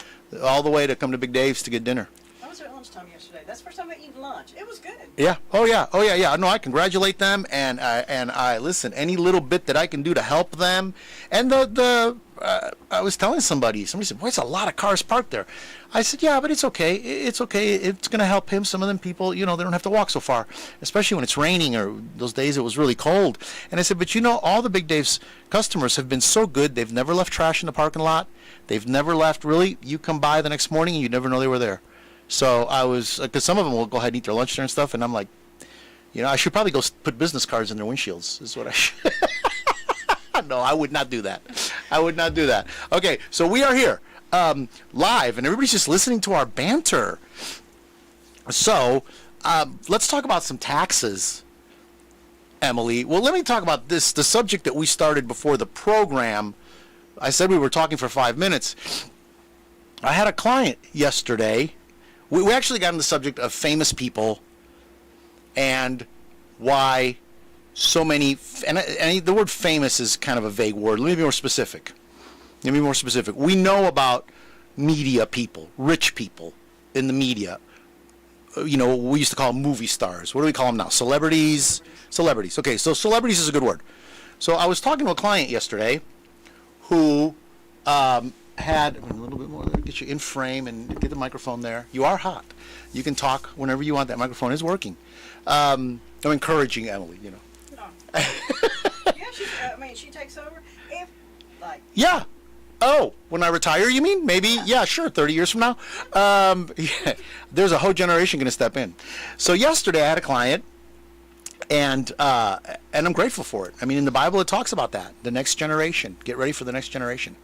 all the way to come to Big Dave's to get dinner. I was there at lunchtime yesterday. That's the first time I eaten lunch. It was good. Yeah. Oh yeah. No, I congratulate them, and I listen. Any little bit that I can do to help them, and I was telling somebody said, "Boy, it's a lot of cars parked there." I said, "Yeah, but it's okay. It's okay. It's going to help him. Some of them people, they don't have to walk so far, especially when it's raining or those days it was really cold." And I said, "But all the Big Dave's customers have been so good. They've never left trash in the parking lot. They've never left, really. You come by the next morning and you never know they were there." So I was, because some of them will go ahead and eat their lunch there and stuff, and I'm like, I should probably go put business cards in their windshields, is what I should. No, I would not do that. Okay, so we are here live, and everybody's just listening to our banter. So let's talk about some taxes, Emily. Well, let me talk about the subject that we started before the program. I said we were talking for 5 minutes. I had a client yesterday. We actually got on the subject of famous people and why so many, and the word famous is kind of a vague word. Let me be more specific. We know about media people, rich people in the media. We used to call them movie stars. What do we call them now? Celebrities? Celebrities. Okay, so celebrities is a good word. So I was talking to a client yesterday who had a little bit more there, get you in frame and get the microphone there. You are hot. You can talk whenever you want. That microphone is working. I'm encouraging Emily, Yeah, she takes over if, Yeah. Oh, when I retire, you mean? Maybe, yeah, sure, 30 years from now. Yeah, there's a whole generation going to step in. So yesterday I had a client, and I'm grateful for it. I mean, in the Bible it talks about that, the next generation. Get ready for the next generation.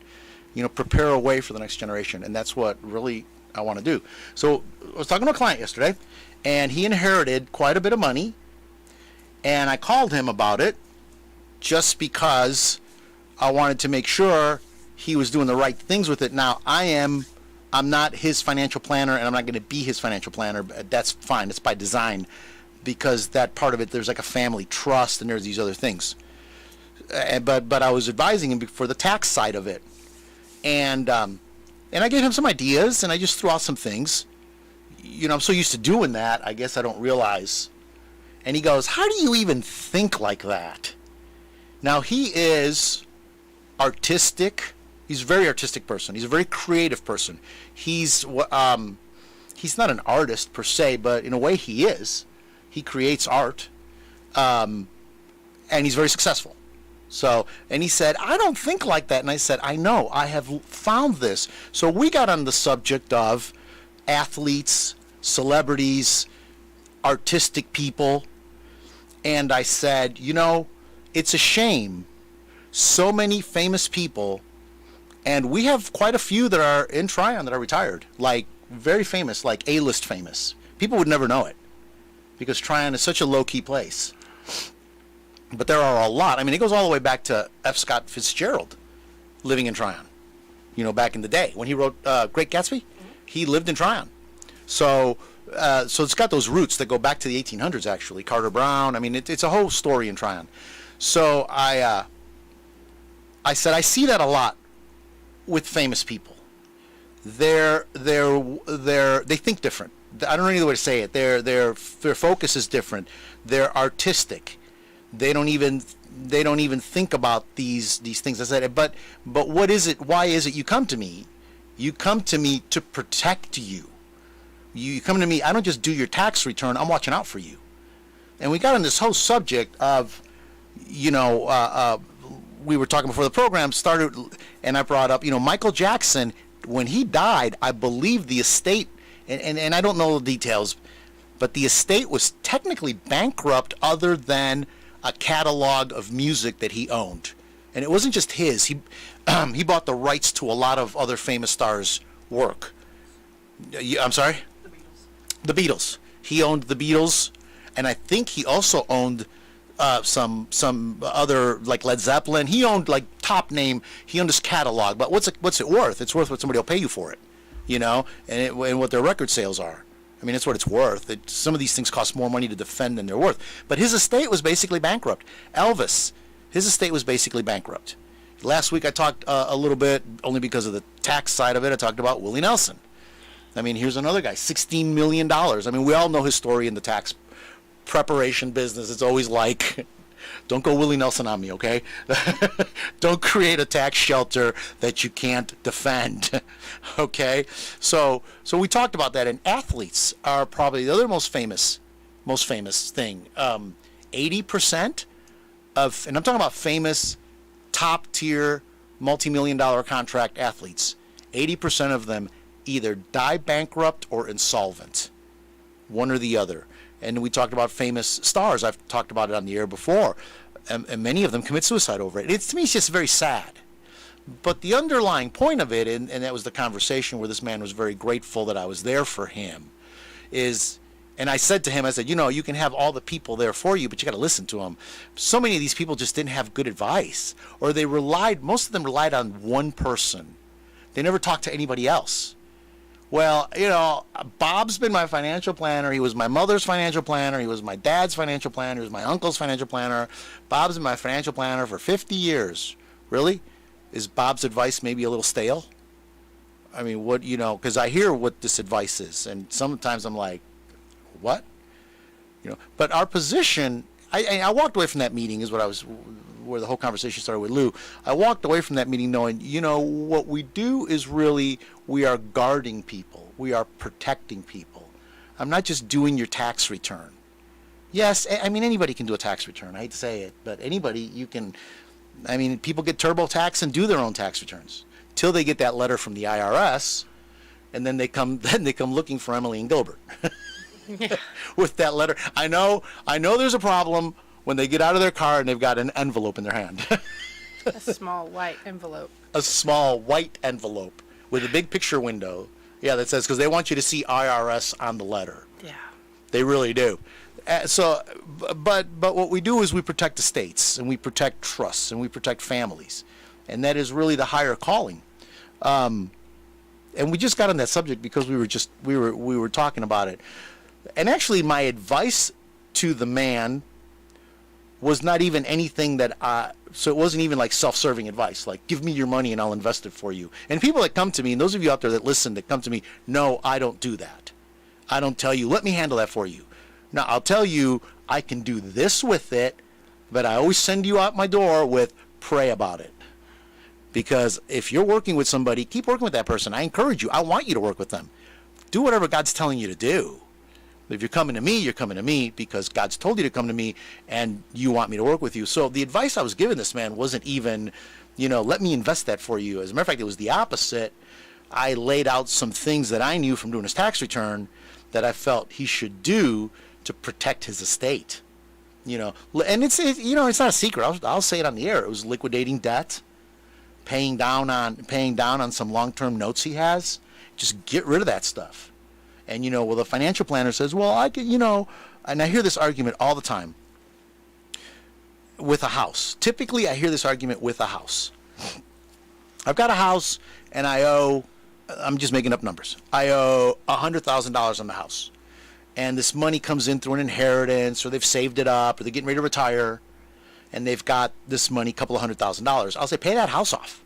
Prepare a way for the next generation, and that's what really I want to do. So I was talking to a client yesterday, and he inherited quite a bit of money, and I called him about it just because I wanted to make sure he was doing the right things with it. Now, I'm not his financial planner, and I'm not going to be his financial planner. But that's fine. It's by design, because that part of it, there's like a family trust, and there's these other things. But I was advising him for the tax side of it. And I gave him some ideas, and I just threw out some things. I'm so used to doing that, I guess I don't realize. And he goes, "How do you even think like that?" Now, he is artistic. He's a very artistic person. He's a very creative person. He's not an artist per se, but in a way he is. He creates art, and he's very successful. So, and he said, "I don't think like that." And I said, "I know, I have found this." So we got on the subject of athletes, celebrities, artistic people. And I said, it's a shame. So many famous people, and we have quite a few that are in Tryon that are retired, like very famous, like A-list famous. People would never know it because Tryon is such a low-key place. But there are a lot. I mean, it goes all the way back to F. Scott Fitzgerald living in Tryon, back in the day. When he wrote Great Gatsby, he lived in Tryon. So it's got those roots that go back to the 1800s, actually. Carter Brown. I mean, it's a whole story in Tryon. So I said, I see that a lot with famous people. they think different. I don't know any other way to say it. Their focus is different. They're artistic. They don't even think about these things. I said, but what is it? Why is it you come to me? You come to me to protect you. You come to me. I don't just do your tax return. I'm watching out for you. And we got on this whole subject of, we were talking before the program started, and I brought up, Michael Jackson, when he died, I believe the estate, and I don't know the details, but the estate was technically bankrupt other than a catalog of music that he owned. And it wasn't just his. He bought the rights to a lot of other famous stars' work. I'm sorry? The Beatles. He owned the Beatles, and I think he also owned some other, like Led Zeppelin. He owned like top name. He owned his catalog. But what's it worth? It's worth what somebody will pay you for it, and what their record sales are. I mean, it's what it's worth. Some of these things cost more money to defend than they're worth. But his estate was basically bankrupt. Elvis, his estate was basically bankrupt. Last week I talked a little bit, only because of the tax side of it, I talked about Willie Nelson. I mean, here's another guy, $16 million. I mean, we all know his story in the tax preparation business. It's always like, don't go Willie Nelson on me, okay? Don't create a tax shelter that you can't defend, okay? So we talked about that, and athletes are probably the other most famous thing. 80% of, and I'm talking about famous, top-tier, multi-million-dollar contract athletes, 80% of them either die bankrupt or insolvent, one or the other. And we talked about famous stars. I've talked about it on the air before. And many of them commit suicide over it. To me, it's just very sad. But the underlying point of it, and that was the conversation where this man was very grateful that I was there for him, is, and I said to him, I said, you can have all the people there for you, but you got to listen to them. So many of these people just didn't have good advice. Or most of them relied on one person. They never talked to anybody else. Well, Bob's been my financial planner. He was my mother's financial planner. He was my dad's financial planner. He was my uncle's financial planner. Bob's been my financial planner for 50 years. Really? Is Bob's advice maybe a little stale? I mean, because I hear what this advice is, and sometimes I'm like, what? But our position, I walked away from that meeting where the whole conversation started with Lou. I walked away from that meeting knowing, what we do is really, we are guarding people. We are protecting people. I'm not just doing your tax return. Yes, I mean, anybody can do a tax return. I hate to say it, but anybody, people get TurboTax and do their own tax returns till they get that letter from the IRS, and then they come looking for Emily and Gilbert with that letter. I know there's a problem when they get out of their car and they've got an envelope in their hand. A small white envelope. A small white envelope with a big picture window. Yeah, that says, because they want you to see IRS on the letter. Yeah. They really do. But what we do is we protect estates, and we protect trusts, and we protect families. And that is really the higher calling. And we just got on that subject because we were talking about it. And actually, my advice to the man was not even anything so it wasn't even like self-serving advice, like, give me your money and I'll invest it for you. And people that come to me, and those of you out there that listen, that come to me, no, I don't do that. I don't tell you, let me handle that for you. Now, I'll tell you, I can do this with it, but I always send you out my door with, pray about it. Because if you're working with somebody, keep working with that person. I encourage you. I want you to work with them. Do whatever God's telling you to do. If you're coming to me, you're coming to me because God's told you to come to me and you want me to work with you. So the advice I was giving this man wasn't even, let me invest that for you. As a matter of fact, it was the opposite. I laid out some things that I knew from doing his tax return that I felt he should do to protect his estate. And it's not a secret. I'll say it on the air. It was liquidating debt, paying down on some long-term notes he has. Just get rid of that stuff. And, the financial planner says, well, I can, and I hear this argument all the time with a house. Typically, I hear this argument with a house. I've got a house, and I'm just making up numbers. I owe $100,000 on the house. And this money comes in through an inheritance, or they've saved it up, or they're getting ready to retire, and they've got this money, a couple of $100,000. I'll say, pay that house off.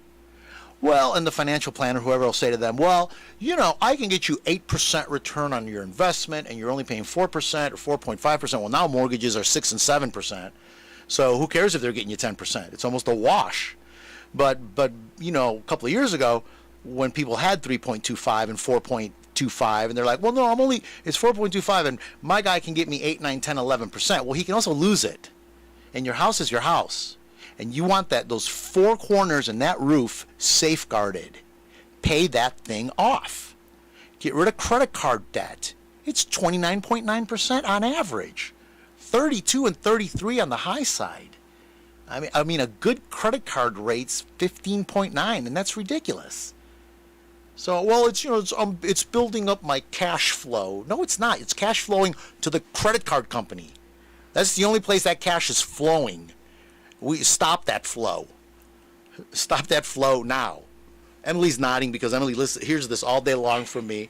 Well, and the financial planner, whoever will say to them, well, you know, I can get you 8% return on your investment and you're only paying 4% or 4.5%. Well, now mortgages are 6 and 7%. So who cares if they're getting you 10%? It's almost a wash. But you know, a couple of years ago, when people had 3.25 and 4.25, and they're like, well, no, it's 4.25 and my guy can get me 8, 9, 10, 11%. Well, he can also lose it. And your house is your house. And you want those four corners and that roof safeguarded. Pay that thing off. Get rid of credit card debt. It's 29.9% on average. 32 and 33 on the high side. I mean, a good credit card rate's 15.9, and that's ridiculous. So, well, it's building up my cash flow. No, it's not. It's cash flowing to the credit card company. That's the only place that cash is flowing. We stop that flow. Stop that flow now. Emily's nodding because Emily hears this all day long from me.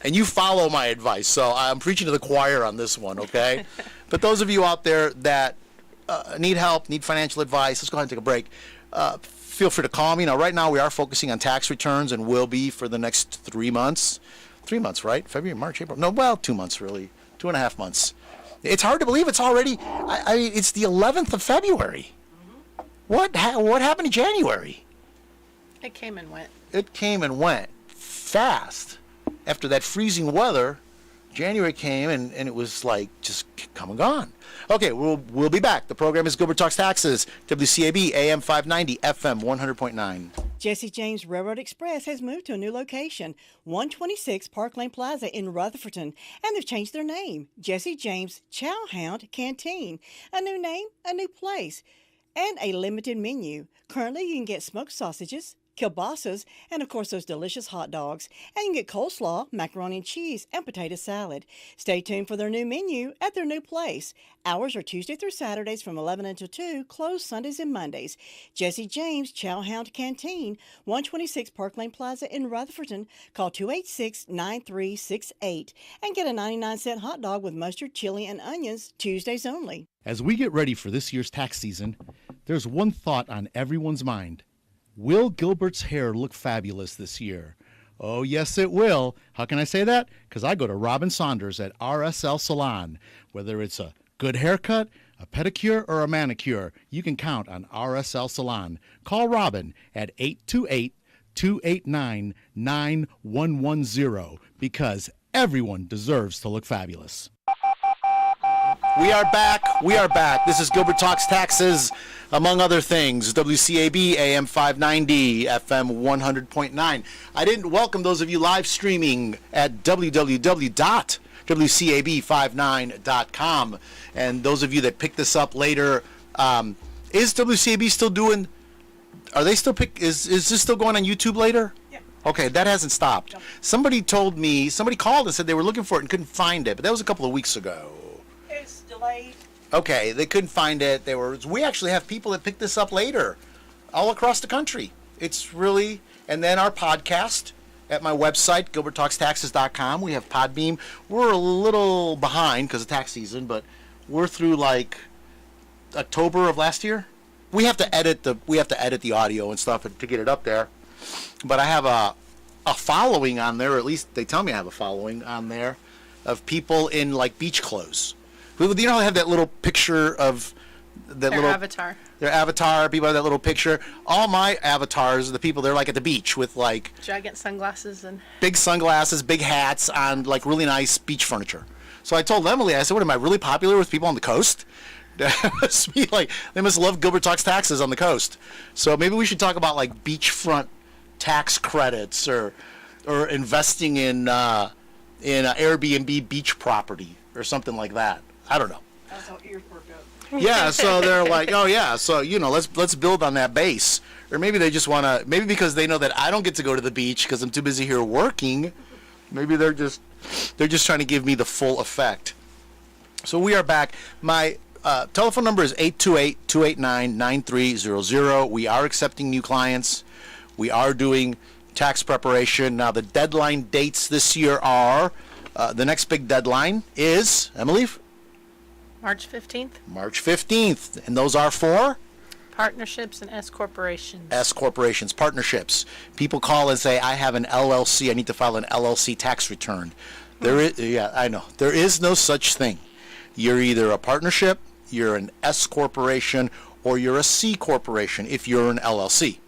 And you follow my advice. So I'm preaching to the choir on this one, okay? But those of you out there that need help, need financial advice, let's go ahead and take a break. Feel free to call me. Now, right now we are focusing on tax returns and will be for the next 3 months. 3 months, right? February, March, April. No, well, 2 months really. 2.5 months. It's hard to believe it's already, I mean, it's the 11th of February. What happened in January? It came and went. It came and went fast. After that freezing weather, January came and it was like just come and gone. Okay, we'll be back. The program is Gilbert Talks Taxes, WCAB AM 590, FM 100.9. Jesse James Railroad Express has moved to a new location, 126 Park Lane Plaza in Rutherfordton, and they've changed their name, Jesse James Chowhound Canteen. A new name, a new place, and a limited menu. Currently, you can get smoked sausages, kielbasa's, and of course those delicious hot dogs. And you can get coleslaw, macaroni and cheese, and potato salad. Stay tuned for their new menu at their new place. Hours are Tuesday through Saturdays from 11 until 2, closed Sundays and Mondays. Jesse James Chowhound Canteen, 126 Park Lane Plaza in Rutherfordton. Call 286-9368 and get a 99-cent hot dog with mustard, chili, and onions, Tuesdays only. As we get ready for this year's tax season, there's one thought on everyone's mind. Will Gilbert's hair look fabulous this year? Oh, yes, it will. How can I say that? Because I go to Robin Saunders at RSL Salon. Whether it's a good haircut, a pedicure, or a manicure, you can count on RSL Salon. Call Robin at 828-289-9110 because everyone deserves to look fabulous. We are back. This is Gilbert Talks Taxes, among other things. WCAB AM 590, FM 100.9. I didn't welcome those of you live streaming at www.wcab59.com. And those of you that pick this up later, is WCAB still doing, are they still is this still going on YouTube later? Yeah. Okay, that hasn't stopped. Yep. Somebody called and said they were looking for it and couldn't find it, but that was a couple of weeks ago. It's delayed. Okay, they couldn't find it. We actually have people that pick this up later, all across the country. It's really, and then our podcast at my website, GilbertTalksTaxes.com. We have Podbeam. We're a little behind because of tax season, but we're through like October of last year. We have to edit the audio and stuff to get it up there. But I have a following on there, or at least they tell me I have a following on there, of people in like beach clothes. You know how they have that little picture of that avatar. Their avatar, people have that little picture. All my avatars are the people, they're like at the beach with like giant sunglasses and big sunglasses, big hats on like really nice beach furniture. So I told Emily, I said, what, am I really popular with people on the coast? They must love Gilbert Talks Taxes on the coast. So maybe we should talk about like beachfront tax credits or investing in Airbnb beach property or something like that. I don't know. That's how ears work up. Yeah, so they're like, oh yeah, so let's build on that base. Or maybe they just want to, maybe because they know that I don't get to go to the beach because I'm too busy here working. Maybe they're just trying to give me the full effect. So we are back. My telephone number is 828-289-9300. We are accepting new clients. We are doing tax preparation. Now the deadline dates this year are, the next big deadline is, Emily? March 15th. March 15th. And those are for? Partnerships and S corporations. S corporations, partnerships. People call and say, I have an LLC. I need to file an LLC tax return. There is, yeah, I know. There is no such thing. You're either a partnership, you're an S corporation, or you're a C corporation if you're an LLC.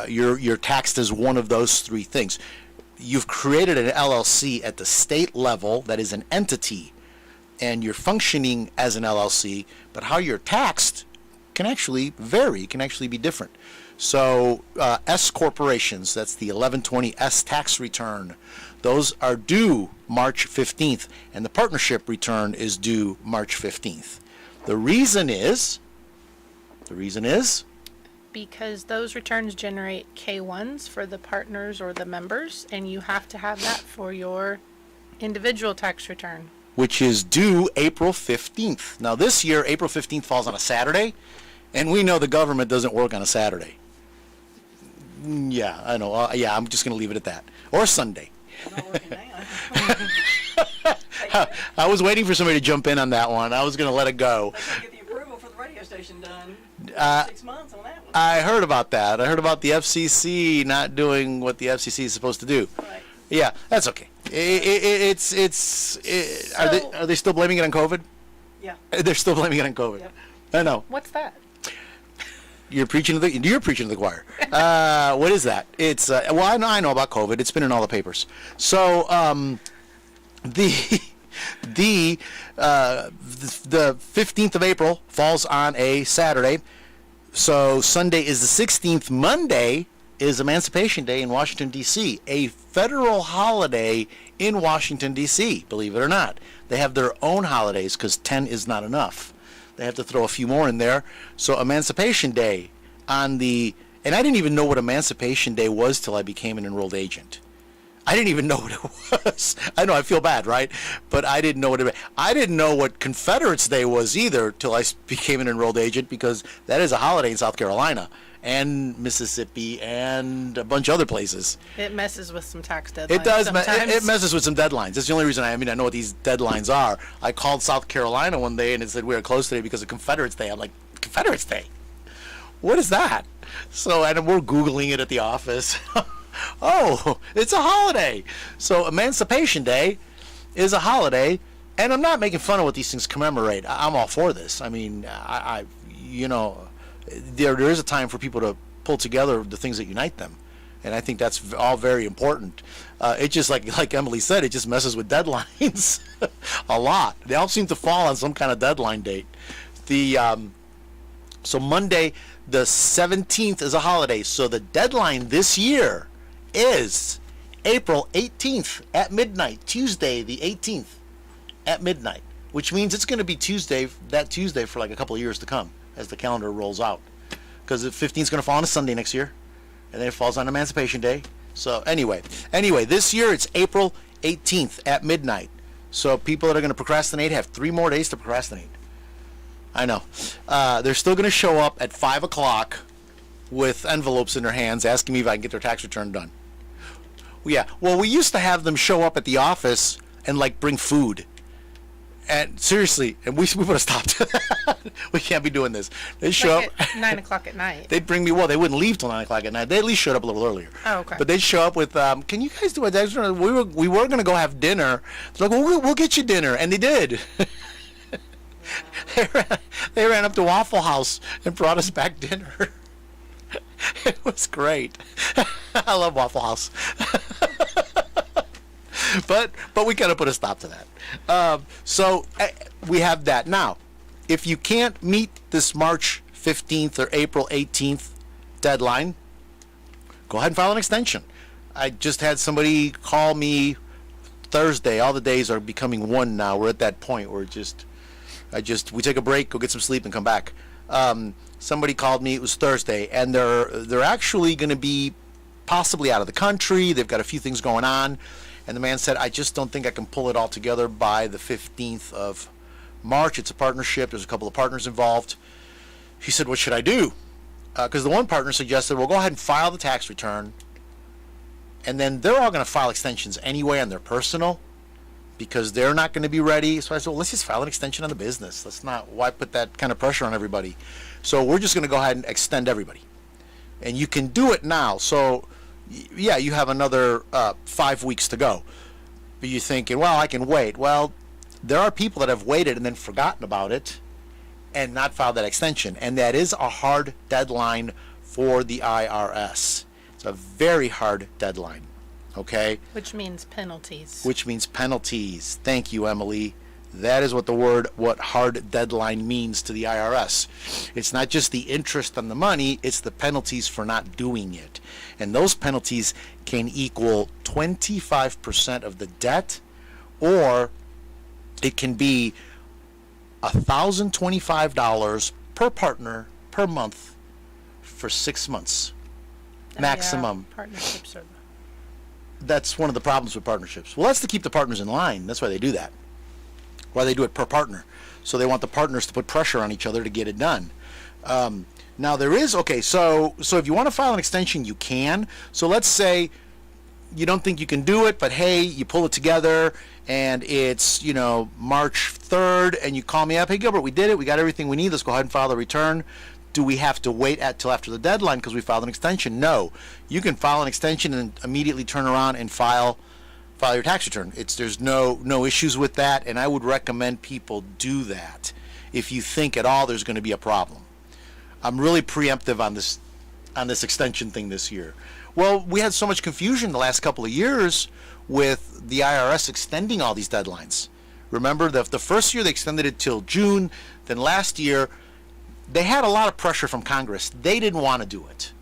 You're taxed as one of those three things. You've created an LLC at the state level that is an entity, and you're functioning as an LLC, but how you're taxed can actually vary, can actually be different. So S corporations, that's the 1120S tax return, those are due March 15th, and the partnership return is due March 15th. The reason is because those returns generate K1s for the partners or the members, and you have to have that for your individual tax return. Which is due April 15th. Now this year, April 15th falls on a Saturday, and we know the government doesn't work on a Saturday. Yeah, I know. Yeah, I'm just going to leave it at that. Or Sunday. I was waiting for somebody to jump in on that one. I was going to let it go. Get the approval for the radio station done. 6 months on that one. I heard about that. I heard about the FCC not doing what the FCC is supposed to do. Right. Yeah, that's okay. Are they still blaming it on COVID? Yeah. They're still blaming it on COVID. Yep. I know. What's that? You're preaching to the choir. What is that? It's well, I know about COVID. It's been in all the papers. So the 15th of April falls on a Saturday. So Sunday is the 16th. Monday is Emancipation Day in Washington, D.C., a federal holiday in Washington, D.C., believe it or not. They have their own holidays because 10 is not enough. They have to throw a few more in there. So Emancipation Day and I didn't even know what Emancipation Day was till I became an enrolled agent. I didn't even know what it was. I know, I feel bad, right? But I didn't know what it was. I didn't know what Confederates Day was either till I became an enrolled agent, because that is a holiday in South Carolina and Mississippi and a bunch of other places. It messes with some tax deadlines. It does. Sometimes. It messes with some deadlines. That's the only reason I know what these deadlines are. I called South Carolina one day and it said we were closed today because of Confederates Day. I'm like, Confederates Day? What is that? So, and we're Googling it at the office. Oh, it's a holiday. So Emancipation Day is a holiday, and I'm not making fun of what these things commemorate. I'm all for this. I mean, there is a time for people to pull together the things that unite them, and I think that's all very important. It just, like Emily said, it just messes with deadlines a lot. They all seem to fall on some kind of deadline date. So Monday, the 17th is a holiday. So the deadline this year is April 18th at midnight, Tuesday the 18th at midnight, which means it's going to be that Tuesday for like a couple of years to come as the calendar rolls out, because the 15th is going to fall on a Sunday next year, and then it falls on Emancipation Day. So anyway, this year it's April 18th at midnight. So people that are going to procrastinate have 3 more days to procrastinate. I know. They're still going to show up at 5 o'clock with envelopes in their hands asking me if I can get their tax return done. Yeah, well, we used to have them show up at the office and bring food. And seriously, and we put a stop to that. We can't be doing this. They'd show up at 9 o'clock at night. They'd bring me, they wouldn't leave till 9 o'clock at night. They at least showed up a little earlier. Oh, okay. But they'd show up with, can you guys do a tax return? We were going to go have dinner. They're like, well, we'll get you dinner. And they did. They ran up to Waffle House and brought us back dinner. It was great. I love Waffle House. But we got to put a stop to that. So we have that. Now, if you can't meet this March 15th or April 18th deadline, go ahead and file an extension. I just had somebody call me Thursday. All the days are becoming one now. We're at that point where we take a break, go get some sleep, and come back. Somebody called me. It was Thursday, and they're actually going to be possibly out of the country. They've got a few things going on, and the man said, I just don't think I can pull it all together by the 15th of March. It's a partnership. There's a couple of partners involved. He said, what should I do? Because the one partner suggested, well, go ahead and file the tax return, and then they're all going to file extensions anyway on their personal. because they're not going to be ready. So I said, well, let's just file an extension on the business. Let's not, why put that kind of pressure on everybody? So we're just going to go ahead and extend everybody. And you can do it now. So, yeah, you have another 5 weeks to go. But you're thinking, well, I can wait. Well, there are people that have waited and then forgotten about it and not filed that extension. And that is a hard deadline for the IRS. It's a very hard deadline. Okay? Which means penalties. Which means penalties. Thank you, Emily. That is what hard deadline means to the IRS. It's not just the interest on the money, it's the penalties for not doing it. And those penalties can equal 25% of the debt, or it can be $1,025 per partner per month for 6 months. Maximum. Yeah, partnerships are... That's one of the problems with partnerships. Well, that's to keep the partners in line. That's why they do that. Why they do it per partner. So they want the partners to put pressure on each other to get it done. Now there is, okay, so if you want to file an extension, you can. So let's say you don't think you can do it, but hey, you pull it together and it's, March 3rd and you call me up, hey Gilbert, we did it, we got everything we need, let's go ahead and file the return. Do we have to wait till after the deadline because we filed an extension? No. You can file an extension and immediately turn around and file your tax return. There's no issues with that, and I would recommend people do that if you think at all there's going to be a problem. I'm really preemptive on this extension thing this year. Well, we had so much confusion the last couple of years with the IRS extending all these deadlines. Remember, the first year they extended it till June, then last year they had a lot of pressure from Congress. They didn't want to do it.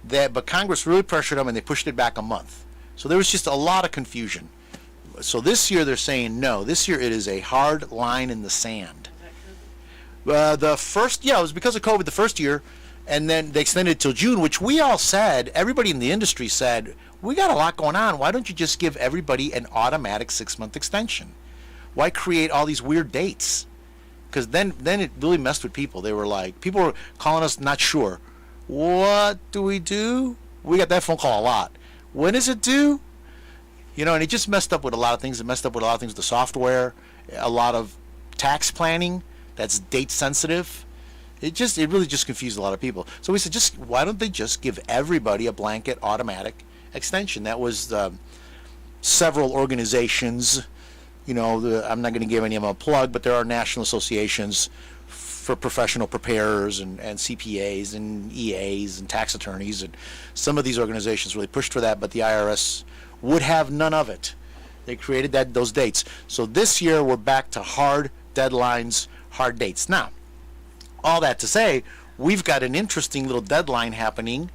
But Congress really pressured them and they pushed it back a month. So there was just a lot of confusion. So this year they're saying no. This year it is a hard line in the sand. It was because of COVID the first year, and then they extended it till June, which we all said, everybody in the industry said, we got a lot going on. Why don't you just give everybody an automatic 6-month extension? Why create all these weird dates? Because then it really messed with people. They were like, people were calling us not sure. What do? We got that phone call a lot. When is it due? And it just messed up with a lot of things. It messed up with a lot of things with the software, a lot of tax planning that's date sensitive. It really just confused a lot of people. So we said, why don't they just give everybody a blanket automatic extension? That was several organizations. I'm not going to give any of them a plug, but there are national associations for professional preparers and CPAs and EAs and tax attorneys, and some of these organizations really pushed for that, but the IRS would have none of it. They created those dates. So this year we're back to hard deadlines, hard dates. Now, all that to say, we've got an interesting little deadline happening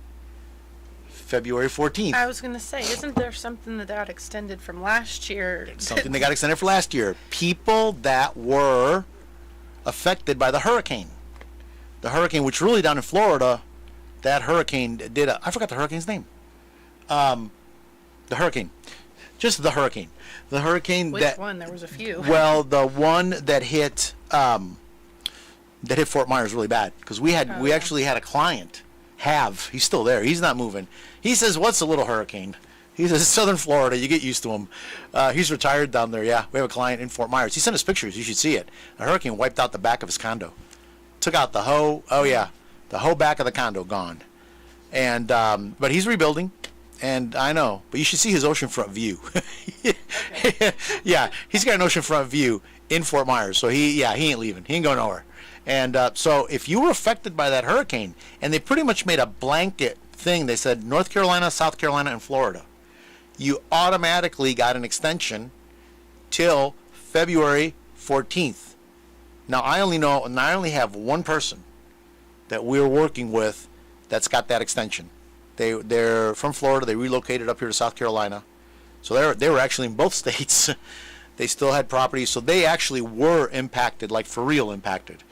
February 14th. I was going to say, isn't there something that got extended from last year? Something that got extended for last year. People that were affected by the hurricane. The hurricane, which really down in Florida, that hurricane did I forgot the hurricane's name. The hurricane. Just the hurricane. The hurricane Which one? There was a few. Well, the one that hit Fort Myers really bad. Because we actually had a client he's still there. He's not moving. He says, what's a little hurricane? He says, Southern Florida, you get used to him. He's retired down there, yeah. We have a client in Fort Myers. He sent us pictures. You should see it. A hurricane wiped out the back of his condo. Took out the whole back of the condo gone. And but he's rebuilding, and I know. But you should see his oceanfront view. Yeah, he's got an oceanfront view in Fort Myers. So he ain't leaving. He ain't going nowhere. And so if you were affected by that hurricane, and they pretty much made a blanket thing, they said North Carolina, South Carolina, and Florida, you automatically got an extension till February 14th. Now I only have one person that we're working with that's got that extension. They're from Florida. They relocated up here to South Carolina, so they were actually in both states. They still had property, so they actually were impacted, like for real impacted.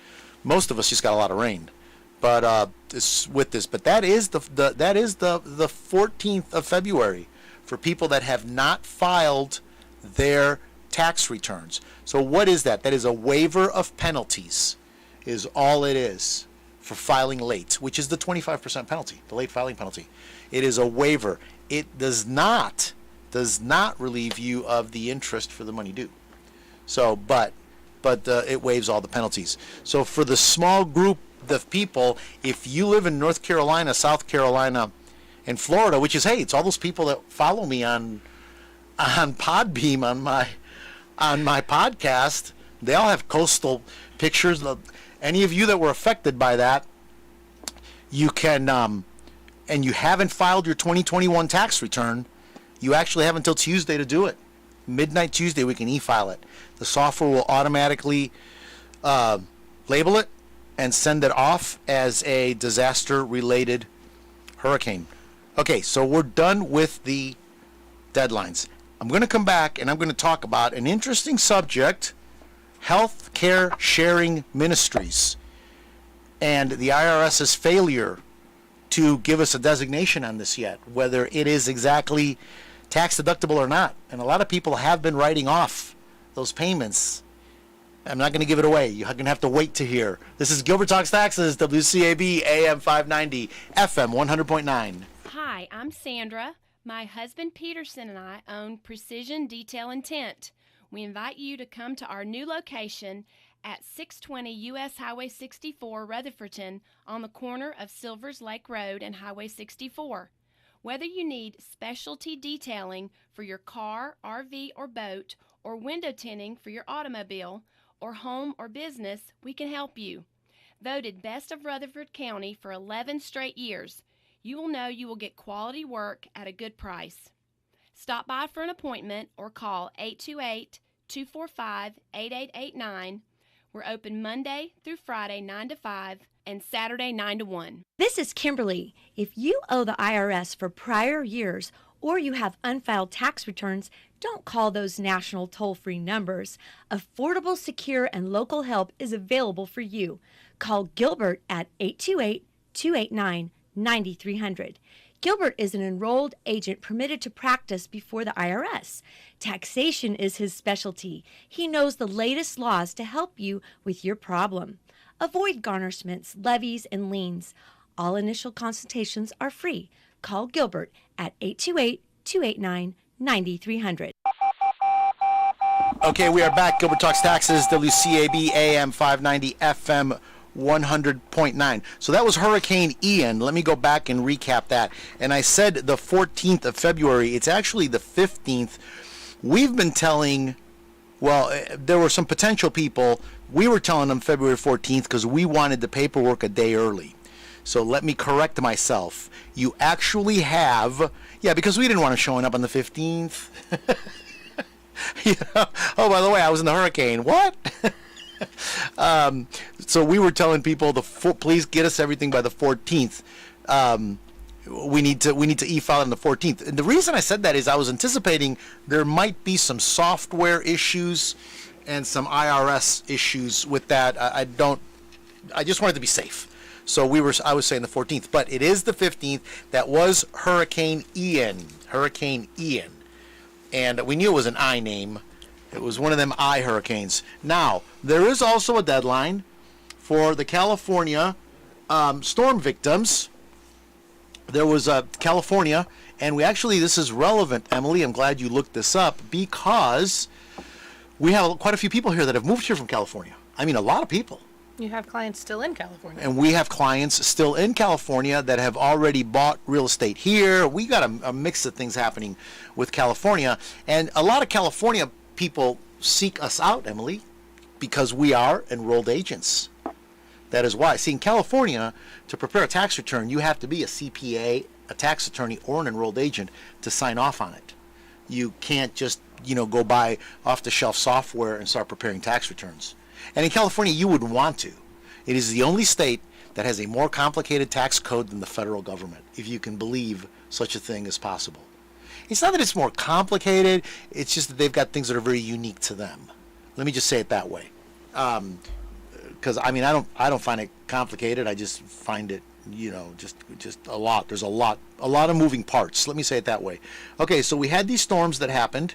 Most of us just got a lot of rain, but but that is the 14th of February for people that have not filed their tax returns. So what is that? That is a waiver of penalties, is all it is, for filing late, which is the 25% penalty, the late filing penalty. It is a waiver. It does not does not relieve you of the interest for the money due. So, but it waives all the penalties. So for the small group of people, if you live in North Carolina, South Carolina, and Florida, which is, hey, it's all those people that follow me on Podbeam on my podcast, they all have coastal pictures. Any of you that were affected by that, you can, and you haven't filed your 2021 tax return, you actually have until Tuesday to do it. Midnight Tuesday, we can e-file it. The software will automatically label it and send it off as a disaster-related hurricane. Okay, so we're done with the deadlines. I'm going to come back and I'm going to talk about an interesting subject, health care sharing ministries, and the IRS's failure to give us a designation on this yet, whether it is exactly tax deductible or not. And a lot of people have been writing off those payments. I'm not going to give it away. You're going to have to wait to hear. This is Gilbert Talks Taxes, WCAB AM 590, FM 100.9. Hi, I'm Sandra. My husband Peterson and I own Precision Detail and Tint. We invite you to come to our new location at 620 U.S. Highway 64, Rutherfordton, on the corner of Silvers Lake Road and Highway 64. Whether you need specialty detailing for your car, RV, or boat, or window tinting for your automobile, or home or business, we can help you. Voted Best of Rutherford County for 11 straight years, you will know you will get quality work at a good price. Stop by for an appointment or call 828-245-8889. We're open Monday through Friday 9 to 5 and Saturday 9 to 1. This is Kimberly. If you owe the IRS for prior years or you have unfiled tax returns, don't call those national toll-free numbers. Affordable, secure, and local help is available for you. Call Gilbert at 828-289-9300. Gilbert is an enrolled agent permitted to practice before the IRS. Taxation is his specialty. He knows the latest laws to help you with your problem. Avoid garnishments, levies, and liens. All initial consultations are free. Call Gilbert at 828-289-9300. Okay, we are back. Gilbert Talks Taxes, WCAB AM 590, FM 100.9. So that was Hurricane Ian. Let me go back and recap that. And I said the 14th of February. It's actually the 15th. We've been telling, well, there were some potential people. We were telling them February 14th because we wanted the paperwork a day early. So let me correct myself. You actually have, because we didn't want to showing up on the 15th. Oh, by the way, I was in the hurricane. What? So we were telling people please get us everything by the 14th. We need to e-file on the 14th. And the reason I said that is I was anticipating there might be some software issues and some IRS issues with that. I just wanted to be safe. So I was saying the 14th, but it is the 15th. That was Hurricane Ian. And we knew it was an I name. It was one of them I hurricanes. Now, there is also a deadline for the California storm victims. There was California, and this is relevant, Emily. I'm glad you looked this up because we have quite a few people here that have moved here from California. I mean, a lot of people. You have clients still in California. And we have clients still in California that have already bought real estate here. We got a mix of things happening with California. And a lot of California people seek us out, Emily, because we are enrolled agents. That is why. See, in California, to prepare a tax return, you have to be a CPA, a tax attorney, or an enrolled agent to sign off on it. You can't just, go buy off-the-shelf software and start preparing tax returns. And in California, you wouldn't want to. It is the only state that has a more complicated tax code than the federal government, if you can believe such a thing is possible. It's not that it's more complicated, it's just that they've got things that are very unique to them. Let me just say it that way. Because, I don't find it complicated, I just find it, just a lot. There's a lot of moving parts. Let me say it that way. Okay, so we had these storms that happened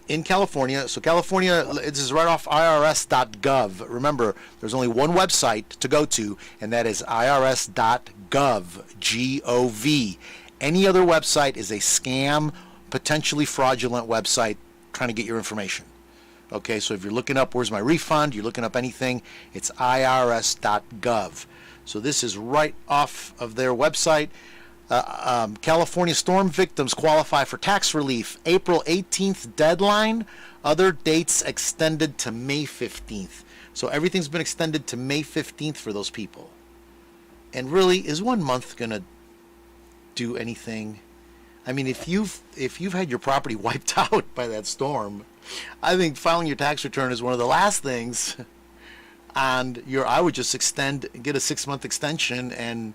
in California. So California, this is right off irs.gov. Remember, there's only one website to go to, and that is irs.gov, G-O-V. Any other website is a scam potentially fraudulent website trying to get your information. Okay, so if you're looking up where's my refund, you're looking up anything, it's irs.gov. So this is right off of their website. California storm victims qualify for tax relief. April 18th deadline. Other dates extended to May 15th. So everything's been extended to May 15th for those people. And really, is 1 month going to do anything? I mean, if you've had your property wiped out by that storm, I think filing your tax return is one of the last things. And I would just get a 6-month extension, and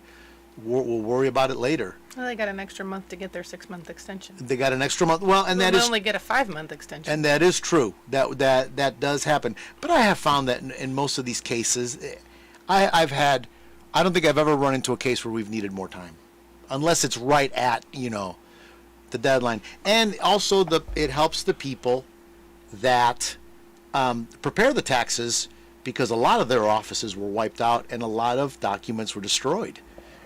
we'll worry about it later. Well, they got an extra month to get their 6-month extension. They got an extra month. Well, and They'll only get a 5-month extension. And that is true. That does happen. But I have found that in most of these cases, I don't think I've ever run into a case where we've needed more time, unless it's right at the deadline. And also it helps the people that prepare the taxes, because a lot of their offices were wiped out and a lot of documents were destroyed.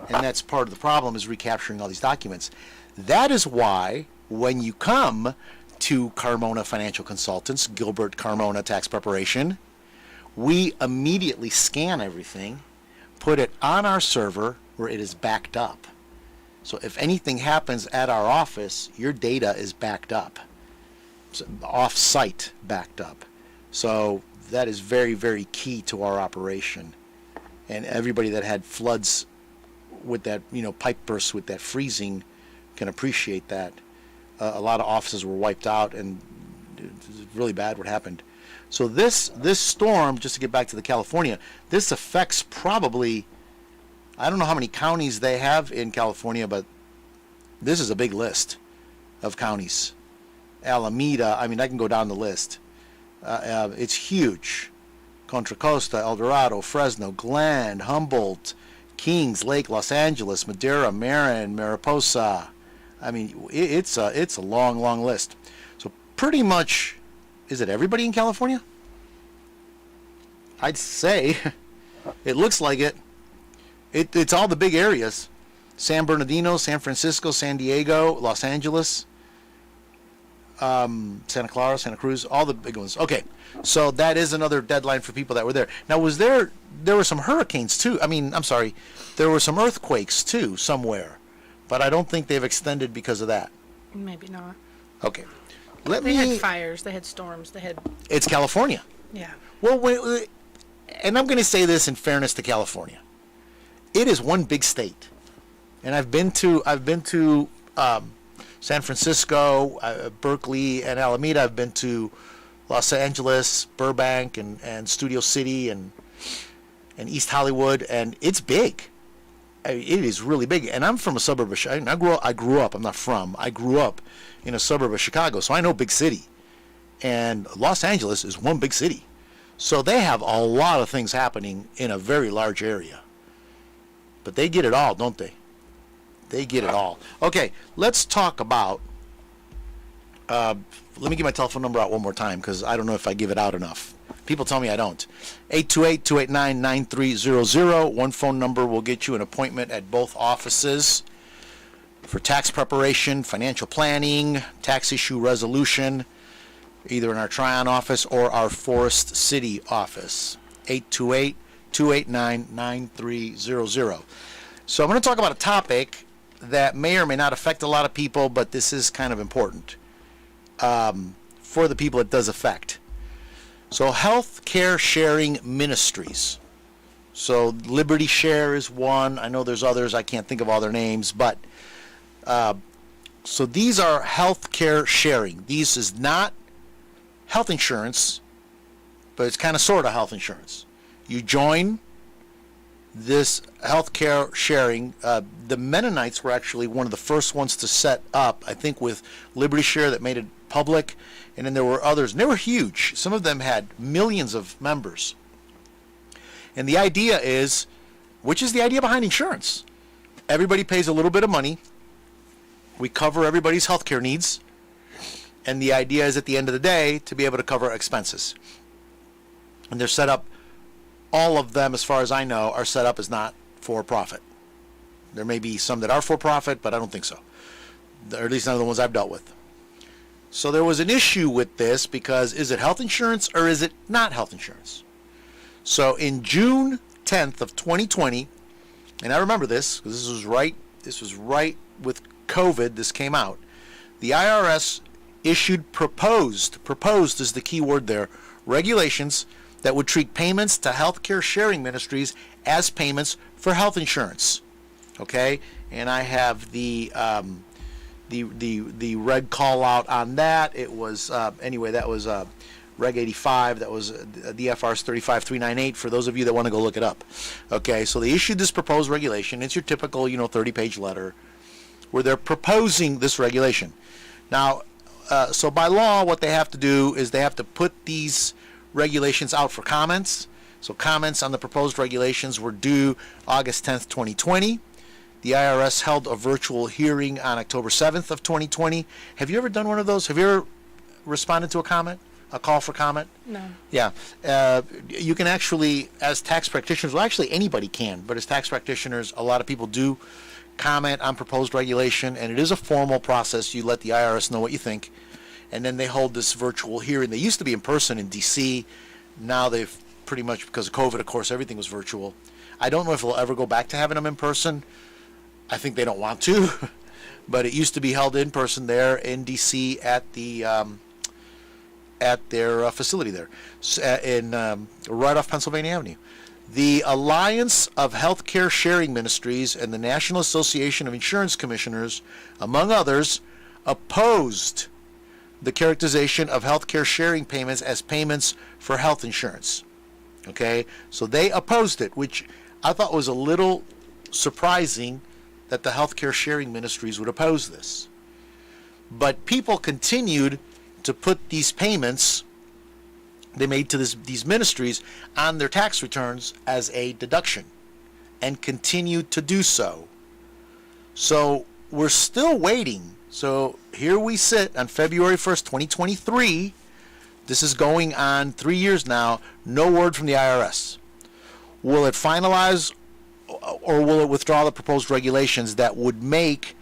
And that's part of the problem, is recapturing all these documents. That is why when you come to Carmona Financial Consultants, Gilbert Carmona Tax Preparation, we immediately scan everything, put it on our server where it is backed up. So if anything happens at our office, your data is backed up, off-site backed up. So that is very, very key to our operation. And everybody that had floods with that, pipe bursts with that freezing can appreciate that. A lot of offices were wiped out, and it's really bad what happened. So this storm, just to get back to the California, this affects probably, I don't know how many counties they have in California, but this is a big list of counties. Alameda, I can go down the list. It's huge. Contra Costa, El Dorado, Fresno, Glen, Humboldt, Kings, Lake, Los Angeles, Madera, Marin, Mariposa. It's a long, long list. So pretty much, is it everybody in California? I'd say it looks like it. It's all the big areas: San Bernardino, San Francisco, San Diego, Los Angeles, Santa Clara, Santa Cruz, all the big ones. Okay, so that is another deadline for people that were there. Now, there were some hurricanes too. There were some earthquakes too somewhere, but I don't think they've extended because of that. Maybe not. Okay. They had fires, they had storms, It's California. Yeah. Well, wait, and I'm going to say this in fairness to California. It is one big state. And I've been to San Francisco, Berkeley, and Alameda. I've been to Los Angeles, Burbank, and Studio City, and East Hollywood, and it's big. It is really big. And I'm from a suburb of Chicago. I grew up in a suburb of Chicago, so I know big city. And Los Angeles is one big city. So they have a lot of things happening in a very large area. But they get it all, don't they? They get it all. Okay, let's talk about, let me get my telephone number out one more time, because I don't know if I give it out enough. People tell me I don't. 828-289-9300. One phone number will get you an appointment at both offices for tax preparation, financial planning, tax issue resolution, either in our Tryon office or our Forest City office. 828-289-9300. So I'm going to talk about a topic that may or may not affect a lot of people, but this is kind of important for the people it does affect. So health care sharing ministries. So Liberty Share is one. I know there's others. I can't think of all their names, but so these are health care sharing. These is not health insurance, but it's kind of sort of health insurance. You join this healthcare sharing. The Mennonites were actually one of the first ones to set up, I think, with Liberty Share, that made it public, and then there were others, and they were huge. Some of them had millions of members. And the idea is, which is the idea behind insurance? Everybody pays a little bit of money. We cover everybody's healthcare needs, and the idea is at the end of the day to be able to cover expenses. And they're set up, all of them, as far as I know, are set up as not for profit. There may be some that are for profit, but I don't think so. Or at least none of the ones I've dealt with. So there was an issue with this because is it health insurance or is it not health insurance? So in June 10th of 2020, and I remember this because this was right with COVID, this came out. The IRS issued proposed is the key word there, regulations that would treat payments to healthcare sharing ministries as payments for health insurance. Okay? And I have the red call out on that. It was anyway, that was Reg 85. That was DFR's 35398 for those of you that want to go look it up. Okay, so they issued this proposed regulation. It's your typical, 30-page letter where they're proposing this regulation. Now, so by law, what they have to do is they have to put these regulations out for comments. So comments on the proposed regulations were due August 10th, 2020. The IRS held a virtual hearing on October 7th of 2020. Have you ever done one of those? Have you ever responded to a comment? A call for comment? No. Yeah. You can actually, as tax practitioners, well, actually anybody can, but as tax practitioners, a lot of people do comment on proposed regulation, and it is a formal process. You let the IRS know what you think, and then they hold this virtual hearing. They used to be in person in D.C. Now they've pretty much, because of COVID, of course, everything was virtual. I don't know if they'll ever go back to having them in person. I think they don't want to, but it used to be held in person there in D.C. at the at their facility there, in right off Pennsylvania Avenue. The Alliance of Healthcare Sharing Ministries and the National Association of Insurance Commissioners, among others, opposed the characterization of healthcare sharing payments as payments for health insurance. Okay, so they opposed it, which I thought was a little surprising that the healthcare sharing ministries would oppose this. But people continued to put these payments they made to these ministries on their tax returns as a deduction and continued to do so. So we're still waiting. So here we sit on February 1st, 2023. This is going on 3 years now. No word from the IRS. Will it finalize or will it withdraw the proposed regulations that would make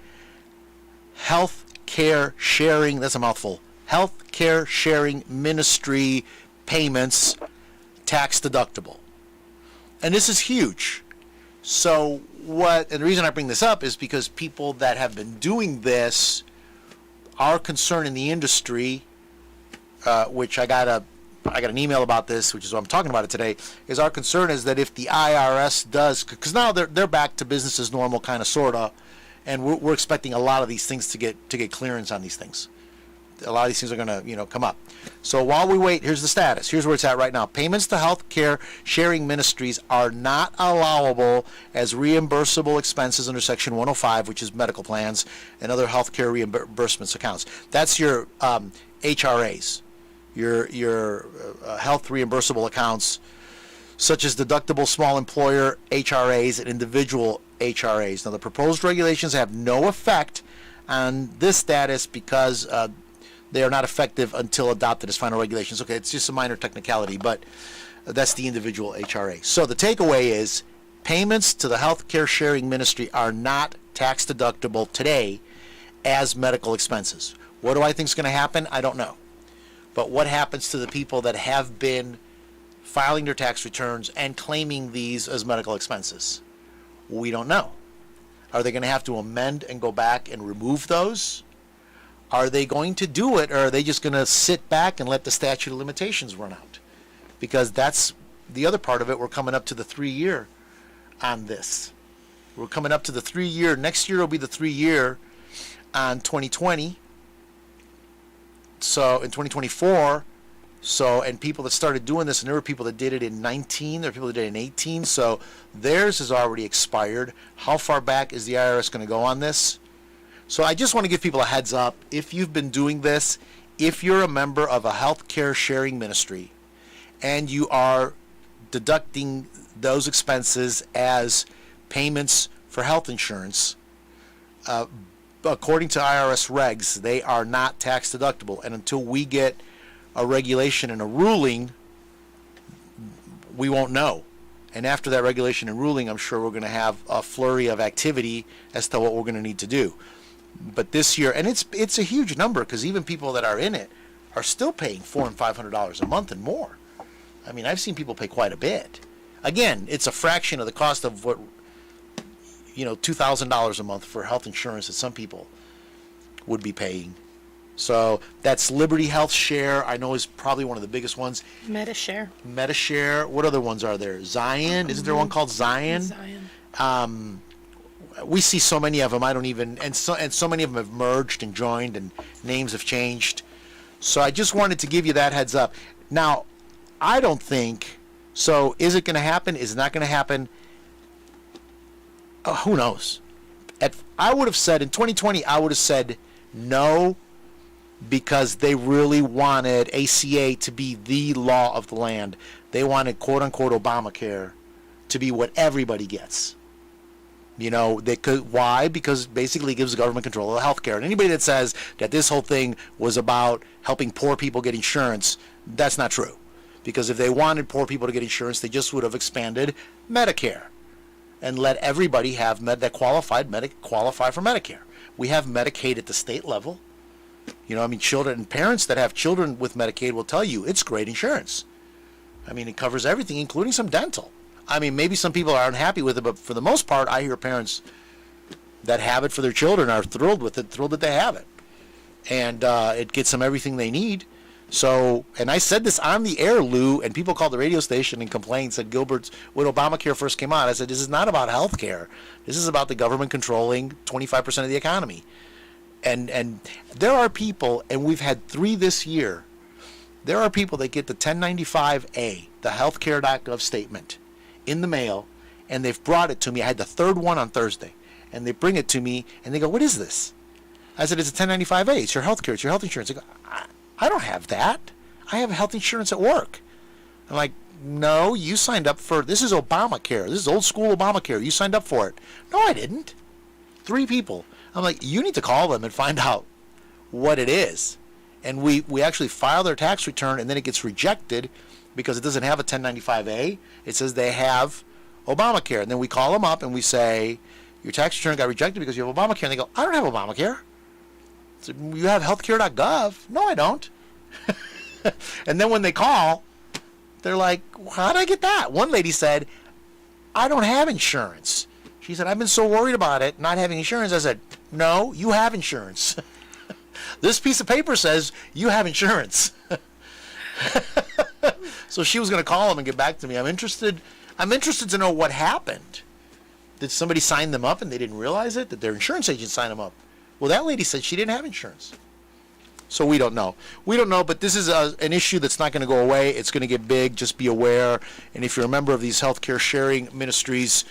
health care sharing, that's a mouthful, health care sharing ministry payments tax deductible? And this is huge. So and the reason I bring this up is because people that have been doing this, our concern in the industry, which I got an email about this, which is why I'm talking about it today, is our concern is that if the IRS does, because now they're back to business as normal, kind of, sort of, and we're expecting a lot of these things to get clearance on these things. A lot of these things are going to, come up. So while we wait, here's the status. Here's where it's at right now. Payments to health care sharing ministries are not allowable as reimbursable expenses under Section 105, which is medical plans and other health care reimbursements accounts. That's your HRAs, your health reimbursable accounts, such as deductible small employer HRAs and individual HRAs. Now, the proposed regulations have no effect on this status because they are not effective until adopted as final regulations. Okay, it's just a minor technicality, but that's the individual HRA. So the takeaway is payments to the healthcare sharing ministry are not tax deductible today as medical expenses. What do I think is going to happen? I don't know. But what happens to the people that have been filing their tax returns and claiming these as medical expenses? We don't know. Are they going to have to amend and go back and remove those? Are they going to do it, or are they just going to sit back and let the statute of limitations run out? Because that's the other part of it. We're coming up to the 3-year on this. We're coming up to the 3-year. Next year will be the 3-year on 2020. So in 2024, and people that started doing this, and there were people that did it in 19, there were people that did it in 18, so theirs has already expired. How far back is the IRS going to go on this? So I just want to give people a heads up. If you've been doing this, if you're a member of a healthcare sharing ministry and you are deducting those expenses as payments for health insurance, according to IRS regs, they are not tax deductible. And until we get a regulation and a ruling, we won't know. And after that regulation and ruling, I'm sure we're going to have a flurry of activity as to what we're going to need to do. But this year, and it's a huge number because even people that are in it are still paying $400 and $500 a month and more. I mean, I've seen people pay quite a bit. Again, it's a fraction of the cost of what, $2,000 a month for health insurance that some people would be paying. So that's Liberty Health Share, I know is probably one of the biggest ones. MetaShare. MetaShare. What other ones are there? Zion. Isn't there one called Zion? Zion. We see so many of them. I don't even, and so many of them have merged and joined, and names have changed. So I just wanted to give you that heads up. Now, I don't think so. Is it going to happen? Is it not going to happen? Who knows? I would have said in 2020. I would have said no, because they really wanted ACA to be the law of the land. They wanted quote unquote Obamacare to be what everybody gets. They could. Why? Because basically it gives the government control of the health care. And anybody that says that this whole thing was about helping poor people get insurance, that's not true. Because if they wanted poor people to get insurance, they just would have expanded Medicare and let everybody have that qualify for Medicare. We have Medicaid at the state level. Children and parents that have children with Medicaid will tell you it's great insurance. It covers everything, including some dental. Maybe some people are unhappy with it, but for the most part, I hear parents that have it for their children are thrilled with it, thrilled that they have it. And it gets them everything they need. So, and I said this on the air, Lou, and people called the radio station and complained, said Gilbert's, when Obamacare first came out, I said, this is not about health care. This is about the government controlling 25% of the economy. And there are people, and we've had 3 this year, there are people that get the 1095A, the healthcare.gov statement, in the mail, and they've brought it to me. I had the 3rd one on Thursday, and they bring it to me, and they go, what is this? I said, it's a 1095A. It's your health care. It's your health insurance. They go, I don't have that. I have health insurance at work. I'm like, no, you signed up for, this is Obamacare. This is old school Obamacare. You signed up for it. No, I didn't. 3 people. I'm like, you need to call them and find out what it is. And we actually file their tax return, and then it gets rejected because it doesn't have a 1095A. It says they have Obamacare. And then we call them up and we say, your tax return got rejected because you have Obamacare. And they go, I don't have Obamacare. So, you have healthcare.gov. No, I don't. And then when they call, they're like, how did I get that? One lady said, I don't have insurance. She said, I've been so worried about it, not having insurance. I said, no, you have insurance. This piece of paper says you have insurance. So she was going to call them and get back to me. I'm interested to know what happened. Did somebody sign them up and they didn't realize it? Did their insurance agent sign them up? Well, that lady said she didn't have insurance. So we don't know. We don't know, but this is an issue that's not going to go away. It's going to get big. Just be aware. And if you're a member of these healthcare sharing ministries,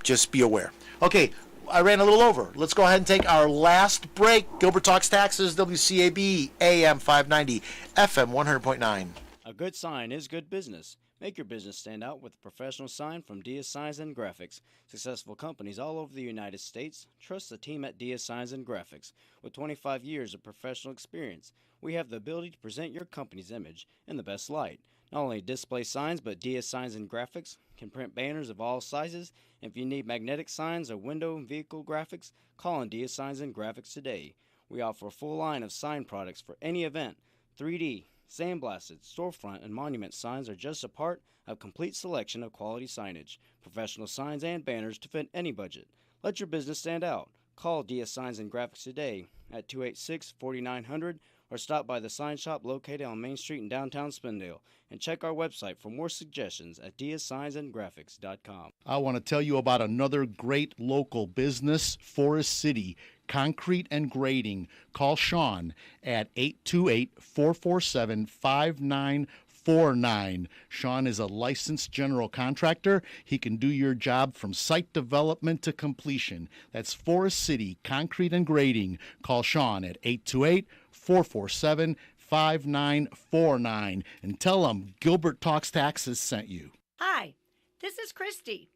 just be aware. Okay, I ran a little over. Let's go ahead and take our last break. Gilbert Talks Taxes, WCAB, AM 590, FM 100.9. A good sign is good business. Make your business stand out with a professional sign from Dia Signs and Graphics. Successful companies all over the United States trust the team at Dia Signs and Graphics. With 25 years of professional experience, we have the ability to present your company's image in the best light. Not only display signs, but Dia Signs and Graphics can print banners of all sizes. If you need magnetic signs or window and vehicle graphics, call on Dia Signs and Graphics today. We offer a full line of sign products for any event. 3D, sandblasted, storefront, and monument signs are just a part of a complete selection of quality signage. Professional signs and banners to fit any budget. Let your business stand out. Call Dia Signs and Graphics today at 286-4900 or stop by the sign shop located on Main Street in downtown Spindale. And check our website for more suggestions at diasignsandgraphics.com. I want to tell you about another great local business, Forest City Concrete and Grading. Call Sean at 828-447-5949. Sean is a licensed general contractor. He can do your job from site development to completion. That's Forest City Concrete and Grading. Call Sean at 828-447-5949 and tell him Gilbert Talks Taxes sent you. Hi, this is Christy.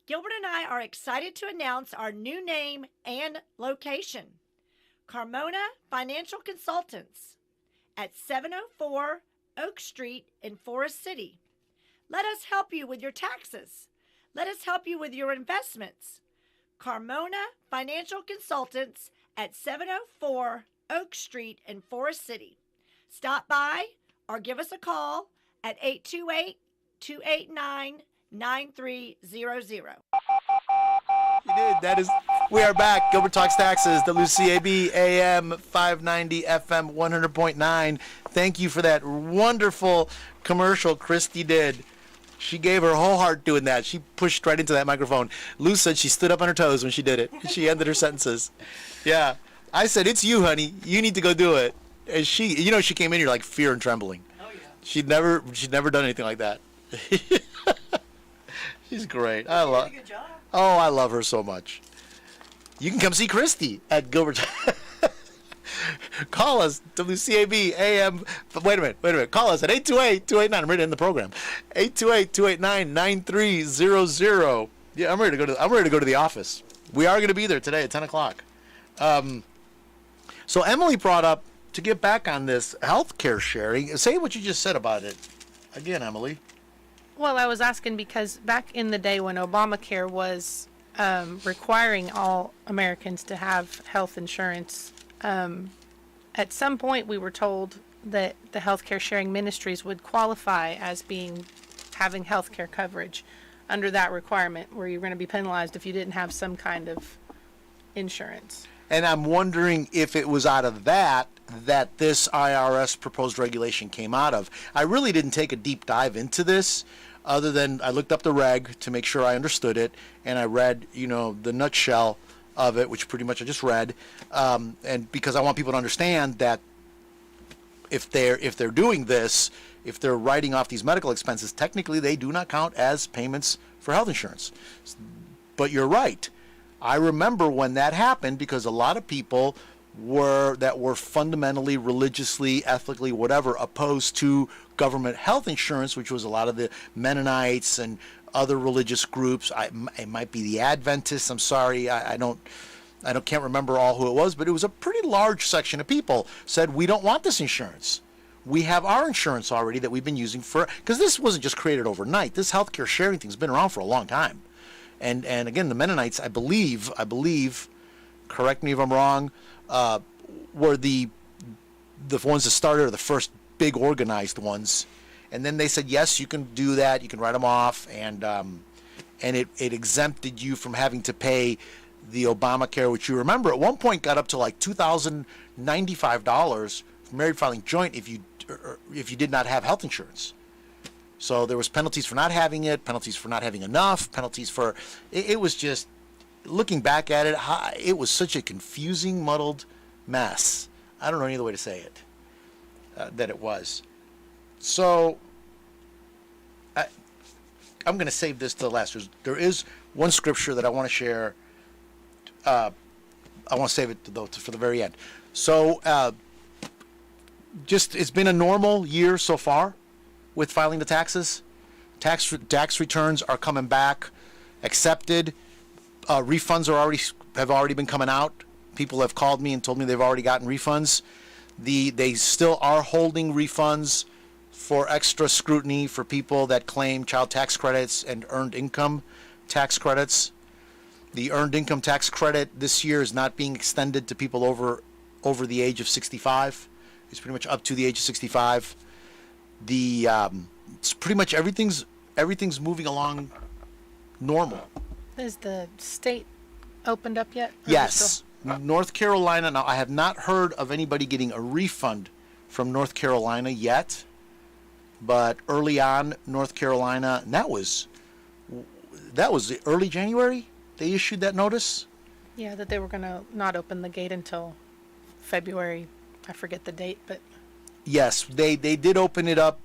Gilbert and I are excited to announce our new name and location. Carmona Financial Consultants at 704 Oak Street in Forest City. Let us help you with your taxes. Let us help you with your investments. Carmona Financial Consultants at 704 Oak Street in Forest City. Stop by or give us a call at 828-289-9300. You did. That is. We are back. Gilbert Talks Taxes, WCAB AM 590 FM 100.9. Thank you for that wonderful commercial Christy did. She gave her whole heart doing that. She pushed right into that microphone. Lou said she stood up on her toes when she did it. She ended her sentences. Yeah. I said, it's you, honey. You need to go do it. And she came in here like fear and trembling. Oh, yeah. She'd never done anything like that. She's great. I love her so much. You can come see Christy at Gilbert. Call us, WCAB AM. Wait a minute. Call us at 828-289. I'm ready to end the program. 828-289-9300. Yeah, I'm ready to go to the office. We are going to be there today at 10 o'clock. So Emily brought up, to get back on this healthcare sharing, say what you just said about it again, Emily. Well, I was asking because back in the day when Obamacare was requiring all Americans to have health insurance, at some point we were told that the healthcare sharing ministries would qualify as having healthcare coverage under that requirement, where you're going to be penalized if you didn't have some kind of insurance. And I'm wondering if it was out of that this IRS proposed regulation came out of. I really didn't take a deep dive into this, other than I looked up the reg to make sure I understood it, and I read, the nutshell of it, which pretty much I just read, and because I want people to understand that if they're doing this, if they're writing off these medical expenses, technically they do not count as payments for health insurance. But you're right. I remember when that happened, because a lot of people were fundamentally, religiously, ethically, whatever, opposed to government health insurance, which was a lot of the Mennonites and other religious groups. It might be the Adventists. I'm sorry, I can't remember all who it was, but it was a pretty large section of people said, we don't want this insurance. We have our insurance already that we've been using because this wasn't just created overnight. This healthcare sharing thing's been around for a long time. And again, the Mennonites, I believe, correct me if I'm wrong, were the ones that started, or the first big organized ones. And then they said, yes, you can do that. You can write them off. And it exempted you from having to pay the Obamacare, which you remember at one point got up to like $2,095 for married filing joint if you did not have health insurance. So there was penalties for not having it, penalties for not having enough, penalties for it was just, looking back at it, it was such a confusing, muddled mess. I don't know any other way to say it, that it was. So I'm going to save this to the last. There is one scripture that I want to share. I want to save it for the very end. So it's been a normal year so far with filing the taxes. Tax returns are coming back, accepted. Refunds have already been coming out. People have called me and told me they've already gotten refunds. They still are holding refunds for extra scrutiny for people that claim child tax credits and earned income tax credits. The earned income tax credit this year is not being extended to people over the age of 65. It's pretty much up to the age of 65. It's pretty much everything's moving along normal. Is the state opened up yet? Yes. North Carolina. Now, I have not heard of anybody getting a refund from North Carolina yet, but early on, North Carolina, and that was early January. They issued that notice. Yeah, that they were going to not open the gate until February. I forget the date, but yes, they did open it up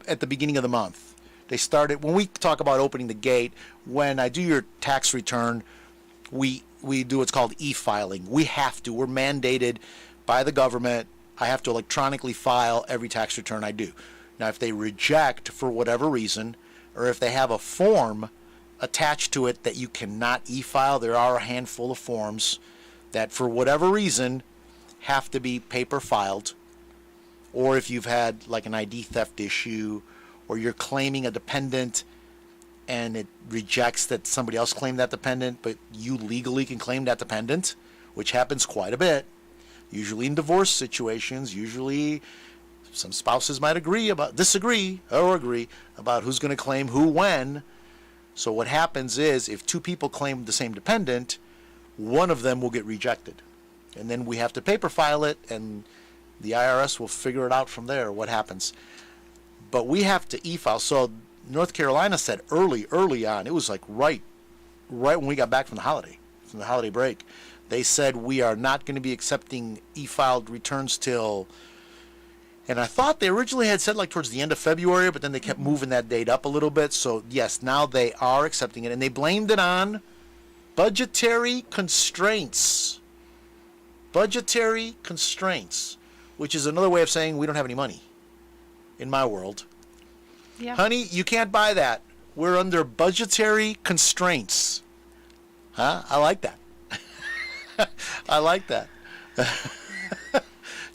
at the beginning of the month. They started, when we talk about opening the gate, when I do your tax return, we do what's called e-filing. We're mandated by the government. I have to electronically file every tax return I do. Now, if they reject for whatever reason, or if they have a form attached to it that you cannot e-file, there are a handful of forms that for whatever reason have to be paper filed. Or if you've had like an ID theft issue, or you're claiming a dependent and it rejects that somebody else claimed that dependent, but you legally can claim that dependent, which happens quite a bit, usually in divorce situations, usually some spouses might disagree or agree about who's going to claim who when. So what happens is if two people claim the same dependent, one of them will get rejected. And then we have to paper file it, and the IRS will figure it out from there, what happens. But we have to e-file. So North Carolina said early on, it was like right when we got back from the holiday break, they said we are not going to be accepting e-filed returns till, and I thought they originally had said like towards the end of February, but then they kept moving that date up a little bit. So yes, now they are accepting it, and they blamed it on budgetary constraints. Budgetary constraints, which is another way of saying we don't have any money in my world. Yeah. Honey, you can't buy that. We're under budgetary constraints. Huh? I like that. I like that.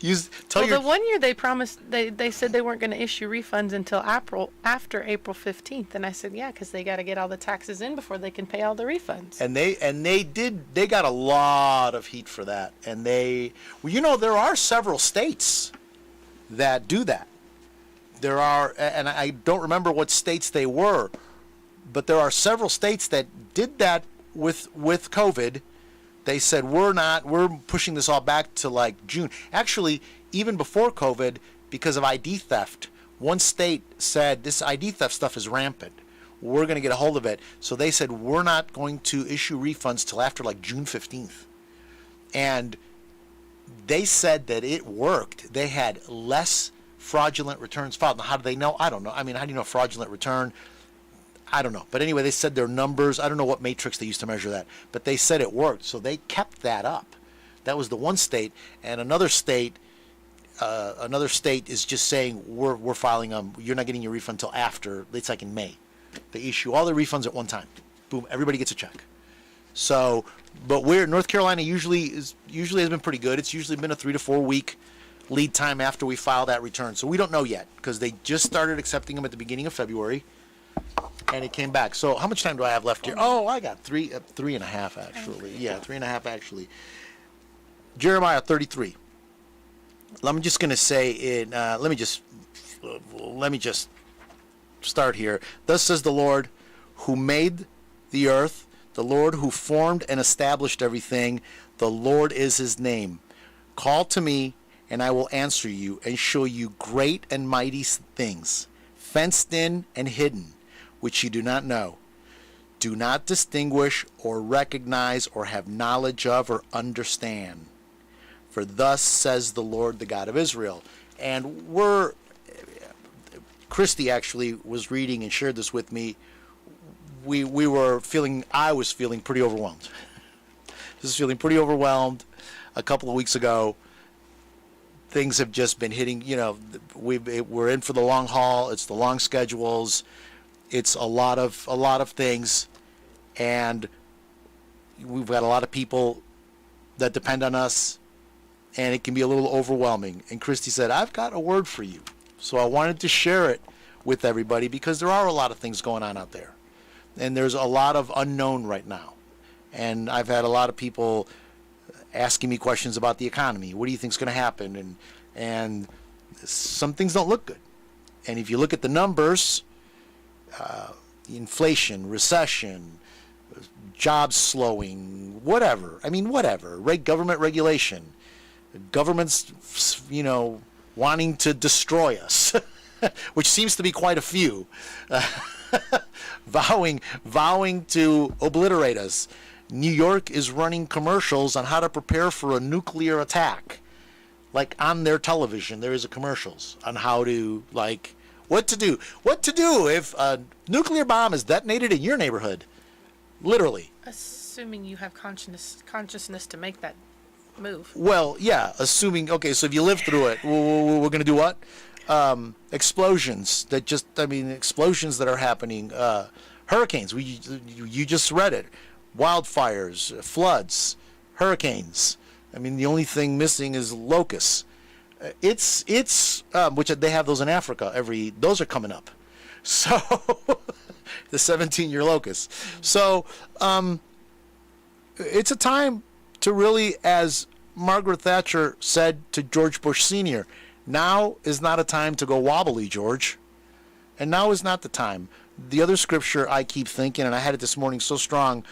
The 1 year they promised, they said they weren't going to issue refunds until after April 15th. And I said, yeah, because they got to get all the taxes in before they can pay all the refunds. And they got a lot of heat for that. And there are several states that do that. There are, and I don't remember what states they were, but there are several states that did that with COVID. They said, we're pushing this all back to like June. Actually, even before COVID, because of ID theft, one state said this ID theft stuff is rampant. We're going to get a hold of it. So they said, we're not going to issue refunds till after like June 15th. And they said that it worked. They had less fraudulent returns filed. Now, how do they know? I don't know. I mean, how do you know fraudulent return? I don't know. But anyway, they said their numbers, I don't know what matrix they used to measure that, but they said it worked. So they kept that up. That was the one state. And another state is just saying, we're filing them. You're not getting your refund until after, it's like in May. They issue all the refunds at one time. Boom, everybody gets a check. So, but North Carolina usually has been pretty good. It's usually been a 3 to 4 week lead time after we file that return. So we don't know yet because they just started accepting them at the beginning of February. And it came back. So how much time do I have left here? Oh, I got three and a half actually. Yeah, 3.5 actually. Jeremiah 33. I'm just going to say let me just start here. Thus says the Lord, who made the earth, the Lord who formed and established everything. The Lord is his name. Call to me, and I will answer you and show you great and mighty things, fenced in and hidden, which you do not know. Do not distinguish or recognize or have knowledge of or understand. For thus says the Lord, the God of Israel. And Christy actually was reading and shared this with me. I was feeling pretty overwhelmed. A couple of weeks ago. Things have just been hitting, we're in for the long haul. It's the long schedules. It's a lot of things, and we've got a lot of people that depend on us, and it can be a little overwhelming. And Christy said, I've got a word for you. So I wanted to share it with everybody because there are a lot of things going on out there, and there's a lot of unknown right now. And I've had a lot of people asking me questions about the economy. What do you think is going to happen? And some things don't look good. And if you look at the numbers, inflation, recession, jobs slowing, whatever. Government regulation, governments, wanting to destroy us, which seems to be quite a few, vowing to obliterate us. New York is running commercials on how to prepare for a nuclear attack. Like on their television, there is a commercials on how to, what to do if a nuclear bomb is detonated in your neighborhood. Literally. Assuming you have consciousness to make that move. Well, yeah, assuming, okay, so if you live through it, we're going to do what? Explosions explosions that are happening. Hurricanes, you just read it. Wildfires, floods, hurricanes. The only thing missing is locusts. It's which they have those in Africa. Those are coming up. So the 17-year locusts. So it's a time to really, as Margaret Thatcher said to George Bush Sr., now is not a time to go wobbly, George. And now is not the time. The other scripture I keep thinking, and I had it this morning so strong,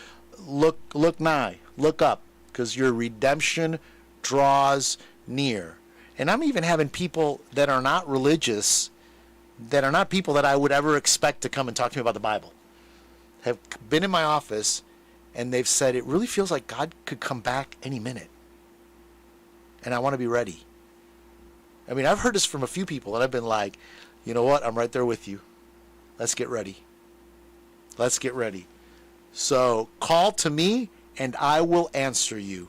look nigh, look up, because your redemption draws near. And I'm even having people that are not religious, that are not people that I would ever expect to come and talk to me about the Bible, have been in my office, and they've said, it really feels like God could come back any minute. And I want to be ready. I mean, I've heard this from a few people, and I've been like, you know what? I'm right there with you. Let's get ready. Let's get ready. So call to me, and I will answer you.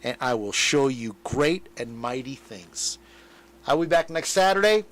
And I will show you great and mighty things. I'll be back next Saturday.